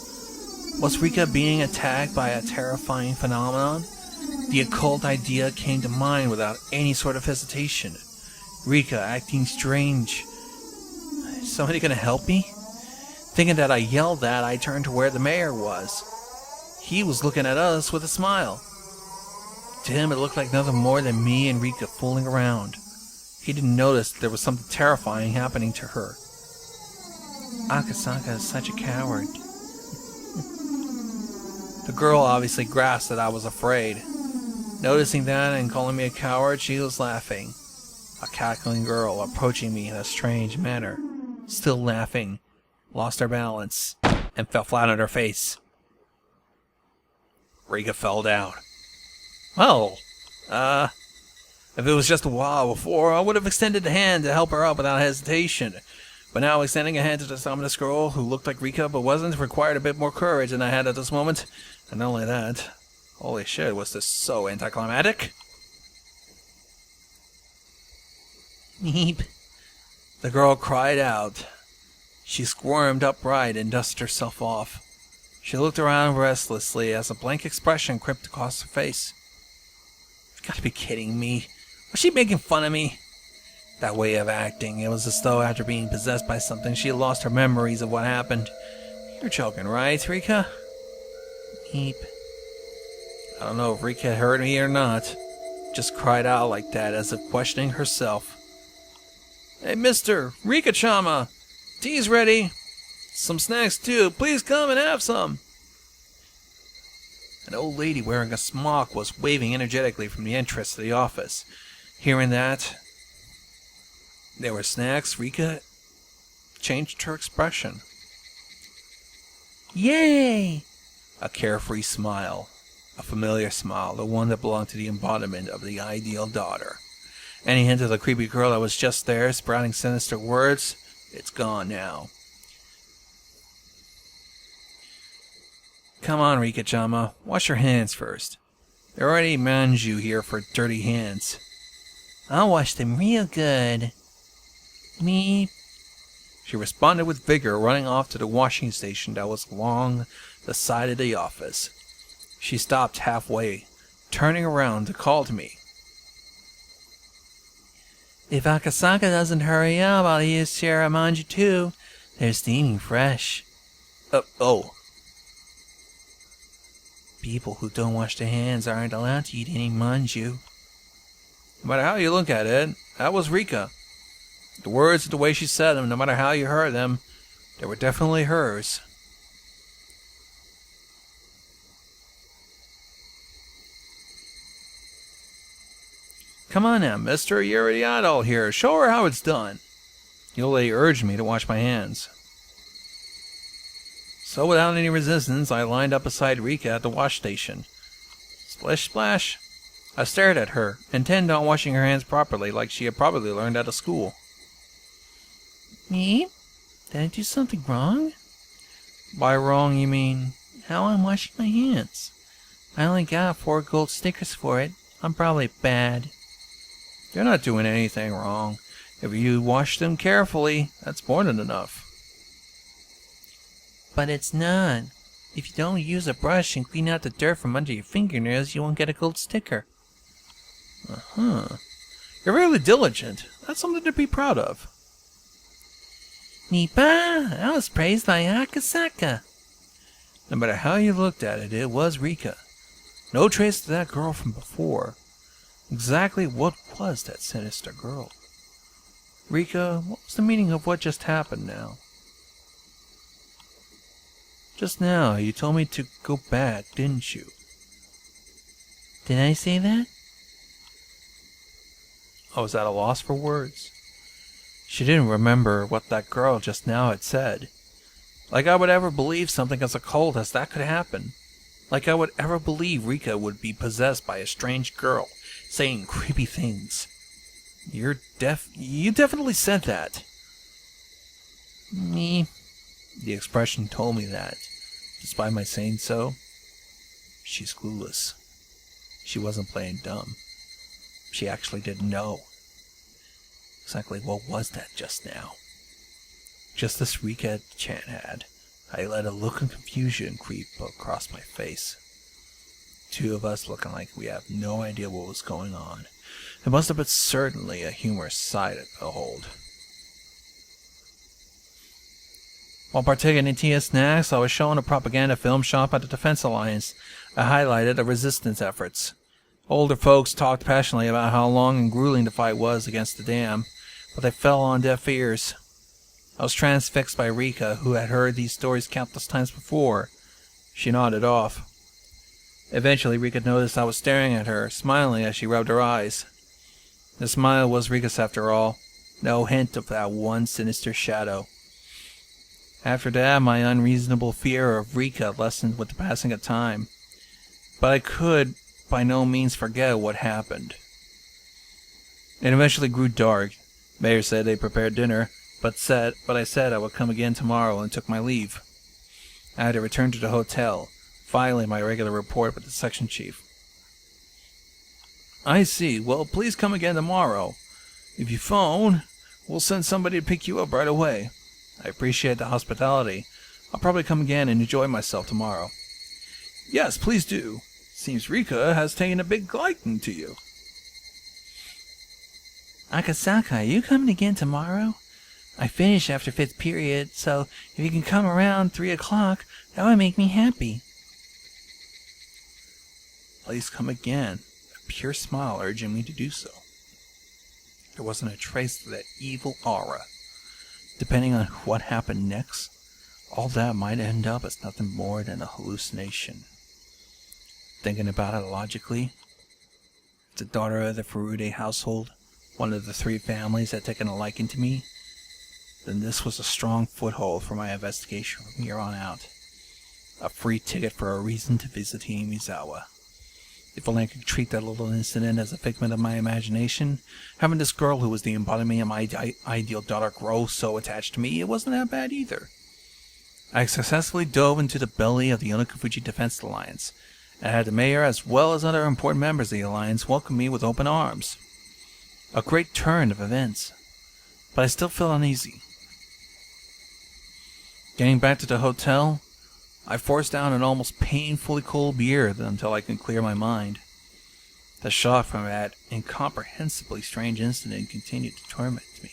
Was Rika being attacked by a terrifying phenomenon? The occult idea came to mind without any sort of hesitation. Rika acting strange. Is somebody gonna help me? Thinking that I yelled that, I turned to where the mayor was. He was looking at us with a smile. To him, it looked like nothing more than me and Rika fooling around. He didn't notice that there was something terrifying happening to her. Akasaka is such a coward. The girl obviously grasped that I was afraid. Noticing that and calling me a coward, she was laughing. A cackling girl approaching me in a strange manner. Still laughing, lost her balance, and fell flat on her face. Rika fell down. Well, if it was just a while before, I would have extended a hand to help her up without hesitation. But now extending a hand to this ominous girl who looked like Rika but wasn't required a bit more courage than I had at this moment. And not only that, holy shit, was this so anticlimactic? Meep. The girl cried out. She squirmed upright and dusted herself off. She looked around restlessly as a blank expression crept across her face. You've got to be kidding me. Was she making fun of me? That way of acting, it was as though after being possessed by something, she had lost her memories of what happened. You're joking, right, Rika? Meep. I don't know if Rika heard me or not. Just cried out like that, as if questioning herself. Hey, mister, Rika-chama! Tea's ready. Some snacks too. Please come and have some. An old lady wearing a smock was waving energetically from the entrance to the office. Hearing that, there were snacks, Rika changed her expression. Yay! A carefree smile. A familiar smile, the one that belonged to the embodiment of the ideal daughter. Any hint of the creepy girl that was just there, sprouting sinister words, it's gone now. Come on, Rika-chama, wash your hands first. There are already manju here for dirty hands. I'll wash them real good. Meep. She responded with vigor, running off to the washing station that was along the side of the office. She stopped halfway, turning around to call to me. If Akasaka doesn't hurry up, I'll use manju too. They're steaming fresh. Oh. People who don't wash their hands aren't allowed to eat any manju. No matter how you look at it, that was Rika. The words and the way she said them, no matter how you heard them, they were definitely hers. Come on now, mister, you're the adult here. Show her how it's done. The old lady urged me to wash my hands. So without any resistance, I lined up beside Rika at the wash station. Splish splash. I stared at her, intent on washing her hands properly like she had probably learned out of school. Me? Did I do something wrong? By wrong, you mean? How I'm washing my hands. I only got 4 gold stickers for it. I'm probably bad. You're not doing anything wrong. If you wash them carefully, that's more than enough. But it's not. If you don't use a brush and clean out the dirt from under your fingernails, you won't get a gold sticker. Uh-huh. You're really diligent. That's something to be proud of. Nipa, I was praised by Akasaka. No matter how you looked at it, it was Rika. No trace of that girl from before. Exactly what was that sinister girl? Rika, what was the meaning of what just happened now? Just now, you told me to go back, didn't you? Did I say that? I was at a loss for words. She didn't remember what that girl just now had said. Like I would ever believe something as occult as that could happen. Like I would ever believe Rika would be possessed by a strange girl, saying creepy things. You definitely said that. Me. The expression told me that, despite my saying so, she's clueless. She wasn't playing dumb. She actually didn't know. Exactly what was that just now? Just as Rika Chan had, I let a look of confusion creep across my face. Two of us looking like we have no idea what was going on. It must have been certainly a humorous sight to behold. While partaking in tea and snacks, I was showing a propaganda film shop at the Defense Alliance. I highlighted the resistance efforts. Older folks talked passionately about how long and grueling the fight was against the dam, but they fell on deaf ears. I was transfixed by Rika, who had heard these stories countless times before. She nodded off. Eventually, Rika noticed I was staring at her, smiling as she rubbed her eyes. The smile was Rika's after all. No hint of that one sinister shadow. After that, my unreasonable fear of Rika lessened with the passing of time. But I could by no means forget what happened. It eventually grew dark. Mayor said they prepared dinner, but I said I would come again tomorrow and took my leave. I had to return to the hotel, filing my regular report with the section chief. I see. Well, please come again tomorrow. If you phone, we'll send somebody to pick you up right away. I appreciate the hospitality. I'll probably come again and enjoy myself tomorrow. Yes, please do. Seems Rika has taken a big liking to you. Akasaka, are you coming again tomorrow? I finish after 5th period, so if you can come around 3 o'clock, that would make me happy. Please come again. A pure smile urging me to do so. There wasn't a trace of that evil aura. Depending on what happened next, all that might end up as nothing more than a hallucination. Thinking about it logically, if the daughter of the Furude household, one of the 3 families, had taken a liking to me, then this was a strong foothold for my investigation from here on out. A free ticket for a reason to visit Hinamizawa. If only I could treat that little incident as a figment of my imagination, having this girl who was the embodiment of my ideal daughter grow so attached to me, it wasn't that bad either. I successfully dove into the belly of the Onikafuji Defense Alliance, and had the mayor as well as other important members of the alliance welcome me with open arms. A great turn of events, but I still felt uneasy. Getting back to the hotel, I forced down an almost painfully cold beer until I could clear my mind. The shock from that incomprehensibly strange incident continued to torment me.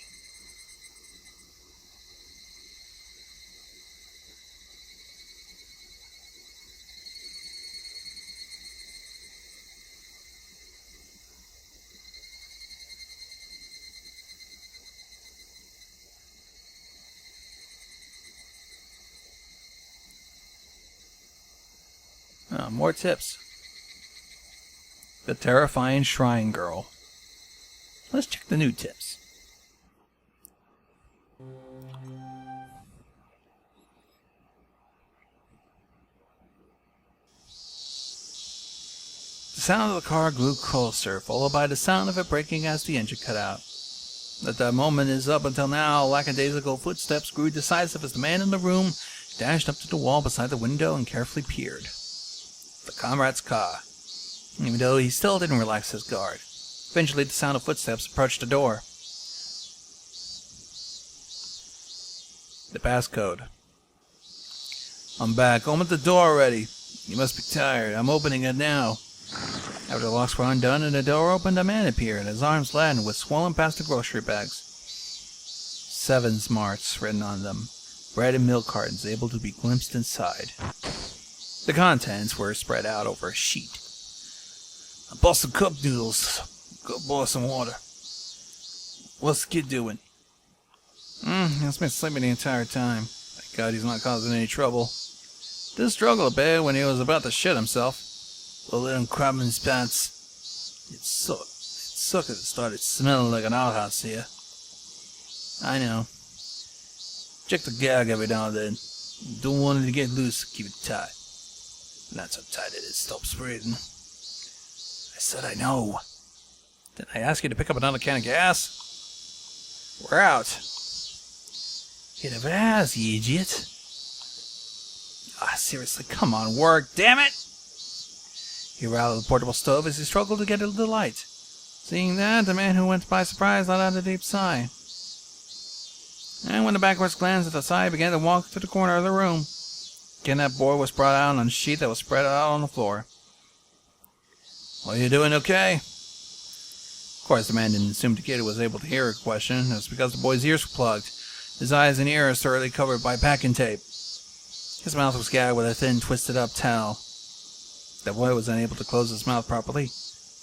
More tips. The terrifying shrine girl. Let's check the new tips. The sound of the car grew closer, followed by the sound of it braking as the engine cut out. At that moment, is up until now, lackadaisical footsteps grew decisive as the man in the room dashed up to the wall beside the window and carefully peered. The comrade's car, even though he still didn't relax his guard. Eventually, the sound of footsteps approached the door. The passcode. I'm back. Open the door already. You must be tired. I'm opening it now. After the locks were undone and the door opened, a man appeared, his arms laden with swollen plastic grocery bags. 7 Smarts written on them. Bread and milk cartons able to be glimpsed inside. The contents were spread out over a sheet. I bought some cup noodles. Go boil some water. What's the kid doing? He's been sleeping the entire time. Thank God he's not causing any trouble. Did struggle a bit when he was about to shit himself. We'll let him crap in his pants. It sucked as it started smelling like an outhouse here. I know. Check the gag every now and then. Don't want it to get loose, keep it tight. Not so tight that it stops breathing. I said I know. Did I ask you to pick up another can of gas? We're out. It never has, you idiot. Ah, seriously, come on, work, damn it! He rattled the portable stove as he struggled to get it to the light. Seeing that, the man who went by surprise let out a deep sigh. And when the backwards glance at the side began to walk to the corner of the room, again that boy was brought out on a sheet that was spread out on the floor. What are you doing, okay? Of course, the man didn't assume the kid was able to hear her question. It was because the boy's ears were plugged, his eyes and ears thoroughly covered by packing tape. His mouth was gagged with a thin, twisted-up towel. The boy was unable to close his mouth properly,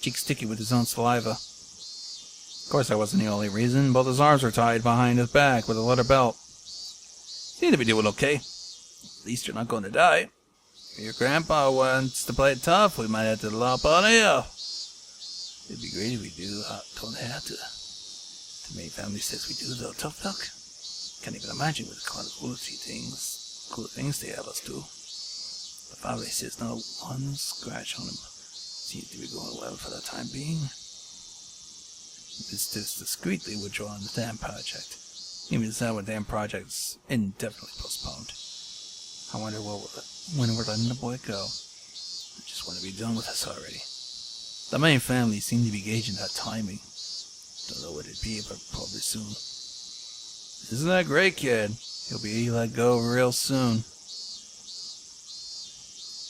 cheeks sticky with his own saliva. Of course, that wasn't the only reason. Both his arms were tied behind his back with a leather belt. Seem to be doing okay. At least you're not going to die. If your grandpa wants to play it tough, we might have to lop on you. It'd be great if we don't have to. The main family says we do, though, tough luck. Can't even imagine what kind of cool things they have us do. The family says not one scratch on him. Seems to be going well for the time being. This just discreetly withdrawn the damn project. Hinamizawa damn project's indefinitely postponed. I wonder when we're letting the boy go. I just want to be done with this already. The main family seemed to be gauging that timing. Don't know what it'd be, but probably soon. Isn't that great, kid? He'll be let go real soon.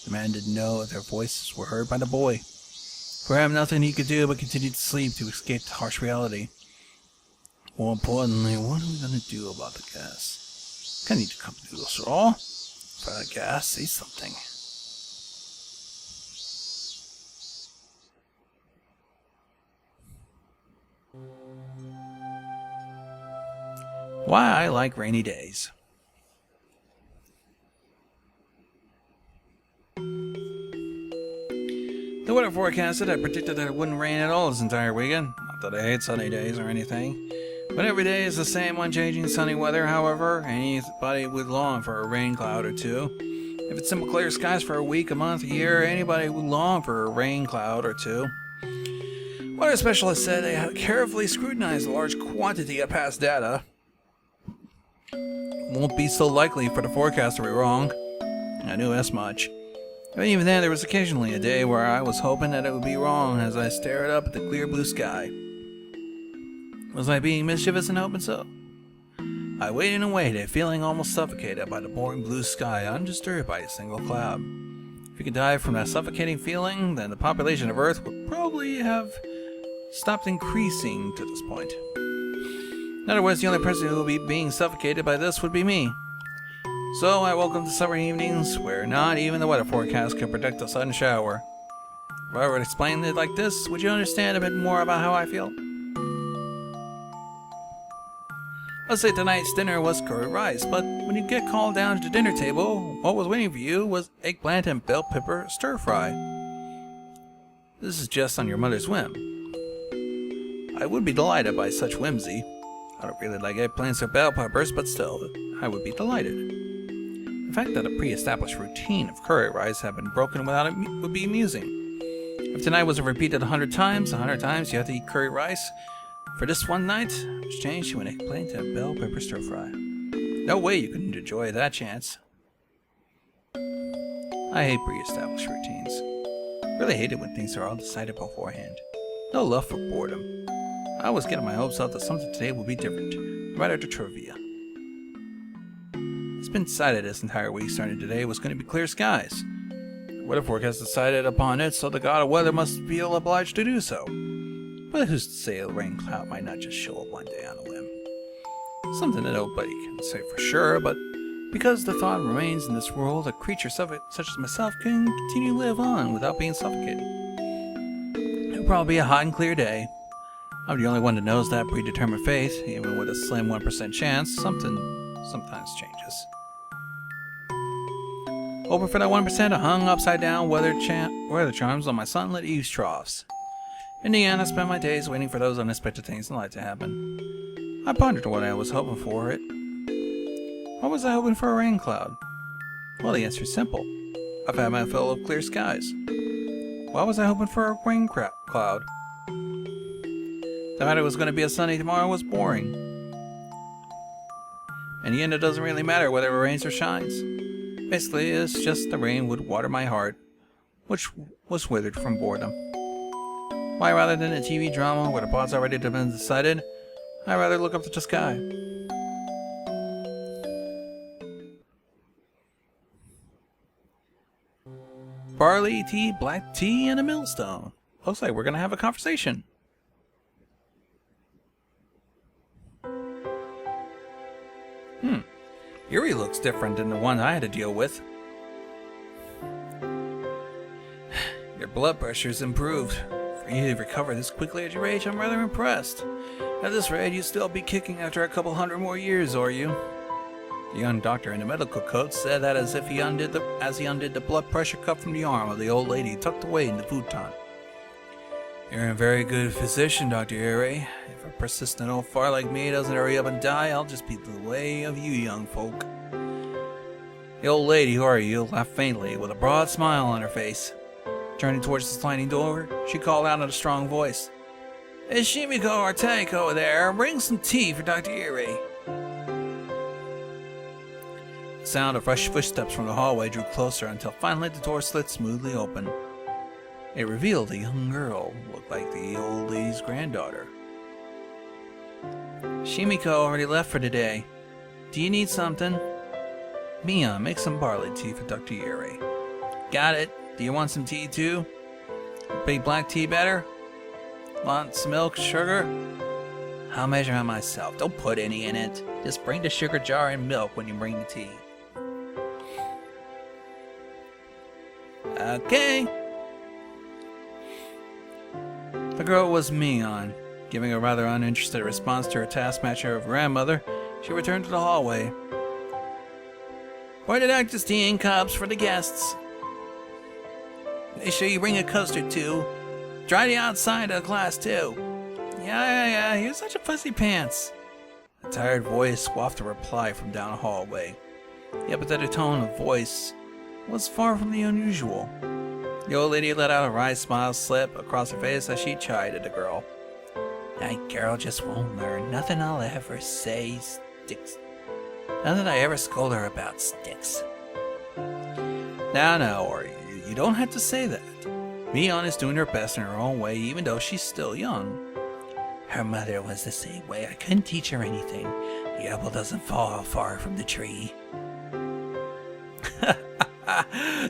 The man didn't know if their voices were heard by the boy. For him, nothing he could do but continue to sleep to escape the harsh reality. More importantly, what are we going to do about the gas? Can't need to come to us at all. For the gas, say something. Why I like rainy days. The weather forecasted had predicted that it wouldn't rain at all this entire weekend. Not that I hate sunny days or anything. But every day is the same unchanging sunny weather, however. Anybody would long for a rain cloud or two. If it's simple clear skies for a week, a month, a year, anybody would long for a rain cloud or two. Weather specialists said they had carefully scrutinized a large quantity of past data. It won't be so likely for the forecast to be wrong. I knew as much. But even then, there was occasionally a day where I was hoping that it would be wrong as I stared up at the clear blue sky. Was I being mischievous and hoping so? I waited and waited, feeling almost suffocated by the boring blue sky, undisturbed by a single cloud. If you could die from that suffocating feeling, then the population of Earth would probably have stopped increasing to this point. In other words, the only person who would be being suffocated by this would be me. So I woke up to summer evenings where not even the weather forecast could predict a sudden shower. If I were to explain it like this, would you understand a bit more about how I feel? Let's say tonight's dinner was curry rice, but when you get called down to the dinner table, what was waiting for you was eggplant and bell pepper stir fry. This is just on your mother's whim. I would be delighted by such whimsy. I don't really like eggplants or bell peppers, but still, I would be delighted. The fact that a pre-established routine of curry rice had been broken without it would be amusing. If tonight was repeated 100 times you have to eat curry rice. For this one night, it was changed to an eggplant and bell pepper stir fry. No way you couldn't enjoy that chance. I hate pre-established routines. Really hate it when things are all decided beforehand. No love for boredom. I was getting my hopes up that something today would be different, right after trivia. It's been decided this entire week starting today was going to be clear skies. The weather forecast decided upon it, so the god of weather must feel obliged to do so. But who's to say a rain cloud might not just show up one day on a whim? Something that nobody can say for sure, but because the thought remains in this world, a creature such as myself can continue to live on without being suffocated. It'll probably be a hot and clear day. I'm the only one that knows that predetermined fate, even with a slim 1% chance, something sometimes changes. Hoping for that 1%, I hung upside down weather charms on my sunlit eaves troughs. In the end, I spent my days waiting for those unexpected things in life to happen. I pondered what I was hoping for it. What was I hoping for a rain cloud? Well, the answer is simple. I've had my fill of clear skies. Why was I hoping for a rain cloud? The fact it was going to be a sunny tomorrow was boring. And the end, it doesn't really matter whether it rains or shines. Basically, it's just the rain would water my heart, which was withered from boredom. Why, rather than a TV drama where the plot's already been decided, I'd rather look up at the sky. Barley tea, black tea, and a millstone. Looks like we're gonna have a conversation. Yuri looks different than the one I had to deal with. Your blood pressure's improved. For you to recover this quickly at your age, I'm rather impressed. At this rate, you'll still be kicking after a couple hundred more years, are you? The young doctor in the medical coat said that as he undid the blood pressure cuff from the arm of the old lady tucked away in the futon. You're a very good physician, Dr. Yuri. If a persistent old fart like me doesn't hurry up and die, I'll just be the way of you young folk. The old lady, who are you, laughed faintly with a broad smile on her face. Turning towards the sliding door, she called out in a strong voice, "Hey, Shimiko or Taiko over there, bring some tea for Dr. Yuri." The sound of rushed footsteps from the hallway drew closer until finally the door slid smoothly open. It revealed a young girl who looked like the old lady's granddaughter. "Shimiko already left for today. Do you need something?" "Mia, make some barley tea for Dr. Yuri." "Got it. Do you want some tea too? Big black tea better? Want some milk, sugar?" "I'll measure on myself. Don't put any in it. Just bring the sugar jar and milk when you bring the tea." "Okay." The girl was Mion. Giving a rather uninterested response to her taskmaster of grandmother, she returned to the hallway. "Pour the doctor's tea in cups for the guests. Make sure you bring a custard too. Dry the outside of the glass too." Yeah, you're such a pussy pants." A tired voice wafted a reply from down the hallway. The apathetic tone of voice was far from the unusual. The old lady let out a wry smile slip across her face as she chided the girl. "That girl just won't learn. Nothing I'll ever say sticks. Nothing I ever scold her about sticks." Now, or you don't have to say that. Mion is doing her best in her own way, even though she's still young. Her mother was the same way. I couldn't teach her anything. The apple doesn't fall far from the tree.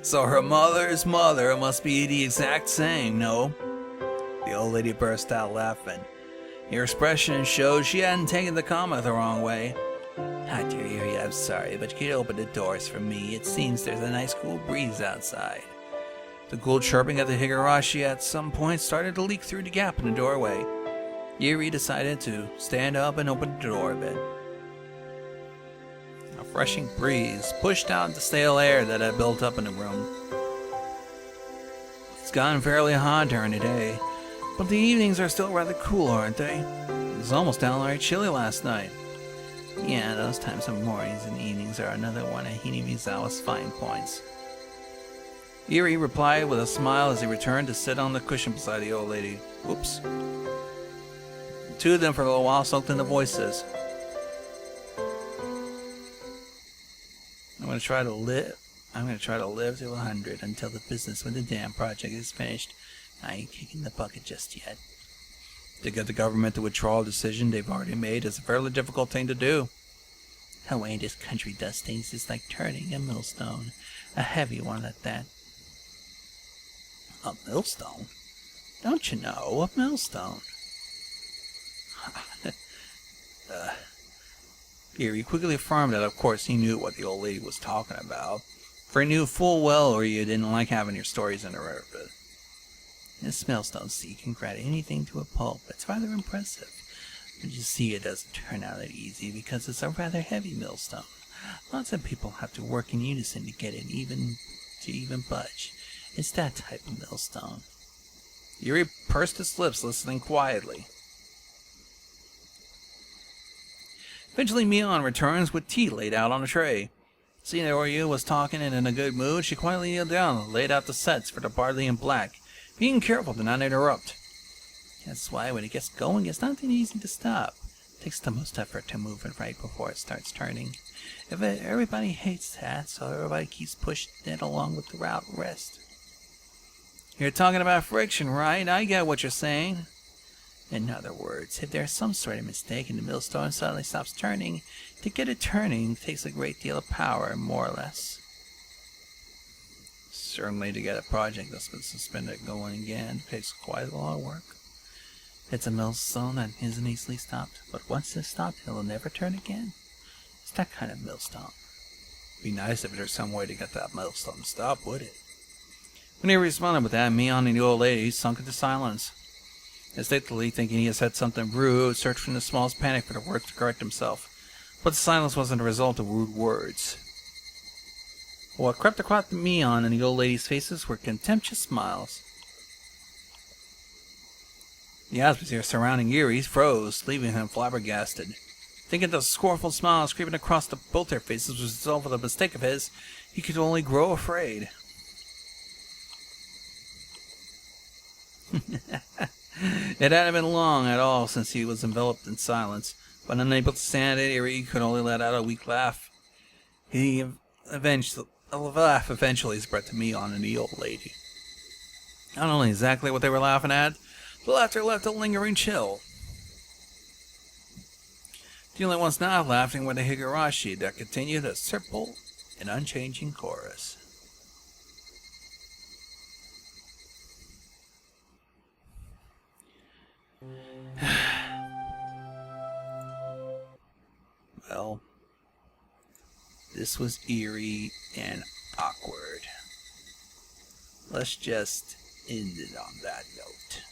So her mother's mother must be the exact same, no? The old lady burst out laughing. Her expression showed she hadn't taken the comment the wrong way. "Dr. Yuri, I'm sorry, but you could open the doors for me. It seems there's a nice cool breeze outside." The cool chirping of the Higurashi at some point started to leak through the gap in the doorway. Yuri decided to stand up and open the door a bit. A refreshing breeze pushed out the stale air that had built up in the room. It's gotten fairly hot during the day, but the evenings are still rather cool, aren't they? It was almost downright chilly last night. Yeah, those times of mornings and evenings are another one of Hinamizawa's fine points. Yuri replied with a smile as he returned to sit on the cushion beside the old lady. Whoops. The two of them for a little while soaked in the voices. I'm going to try to live to 100 until the business with the dam project is finished. I ain't kicking the bucket just yet. To get the government to withdraw a decision they've already made is a fairly difficult thing to do. The way this country does things is like turning a millstone. A heavy one at that. A millstone? Don't you know, a millstone? Yuri quickly affirmed that of course he knew what the old lady was talking about, for he knew full well you didn't like having your stories interrupted. This millstone sea can grind anything to a pulp. It's rather impressive. But you see, it doesn't turn out that easy because it's a rather heavy millstone. Lots of people have to work in unison to get it even budge. It's that type of millstone. Yuri pursed his lips, listening quietly. Eventually, Mion returns with tea laid out on a tray. Seeing that Oryu was talking and in a good mood, she quietly kneeled down and laid out the sets for the barley and black, being careful to not interrupt. That's why when it gets going, it's not that easy to stop. It takes the most effort to move it right before it starts turning. Everybody hates that, so everybody keeps pushing it along with the route rest. You're talking about friction, right? I get what you're saying. In other words, if there's some sort of mistake and the millstone suddenly stops turning, to get it turning takes a great deal of power, more or less. Certainly to get a project that's been suspended going again takes quite a lot of work. It's a millstone that isn't easily stopped, but once it's stopped, it'll never turn again. It's that kind of millstone. Be nice if there's some way to get that millstone to stop, would it? When he responded with that, Mion and the old lady sunk into silence. Instinctively thinking he had said something rude, searched in the smallest panic for the words to correct himself. But the silence wasn't a result of rude words. What crept across Mion and the old lady's faces were contemptuous smiles. The atmosphere surrounding Yuri froze, leaving him flabbergasted. Thinking the scornful smiles creeping across both their faces was the result of a mistake of his, he could only grow afraid. It hadn't been long at all since he was enveloped in silence, but unable to stand it, Yuri could only let out a weak laugh. A laugh eventually spread to Mion and the old lady. I don't know exactly what they were laughing at. The laughter left a lingering chill. The only ones not laughing were the Higurashi that continued a simple and unchanging chorus. Well, this was eerie and awkward. Let's just end it on that note.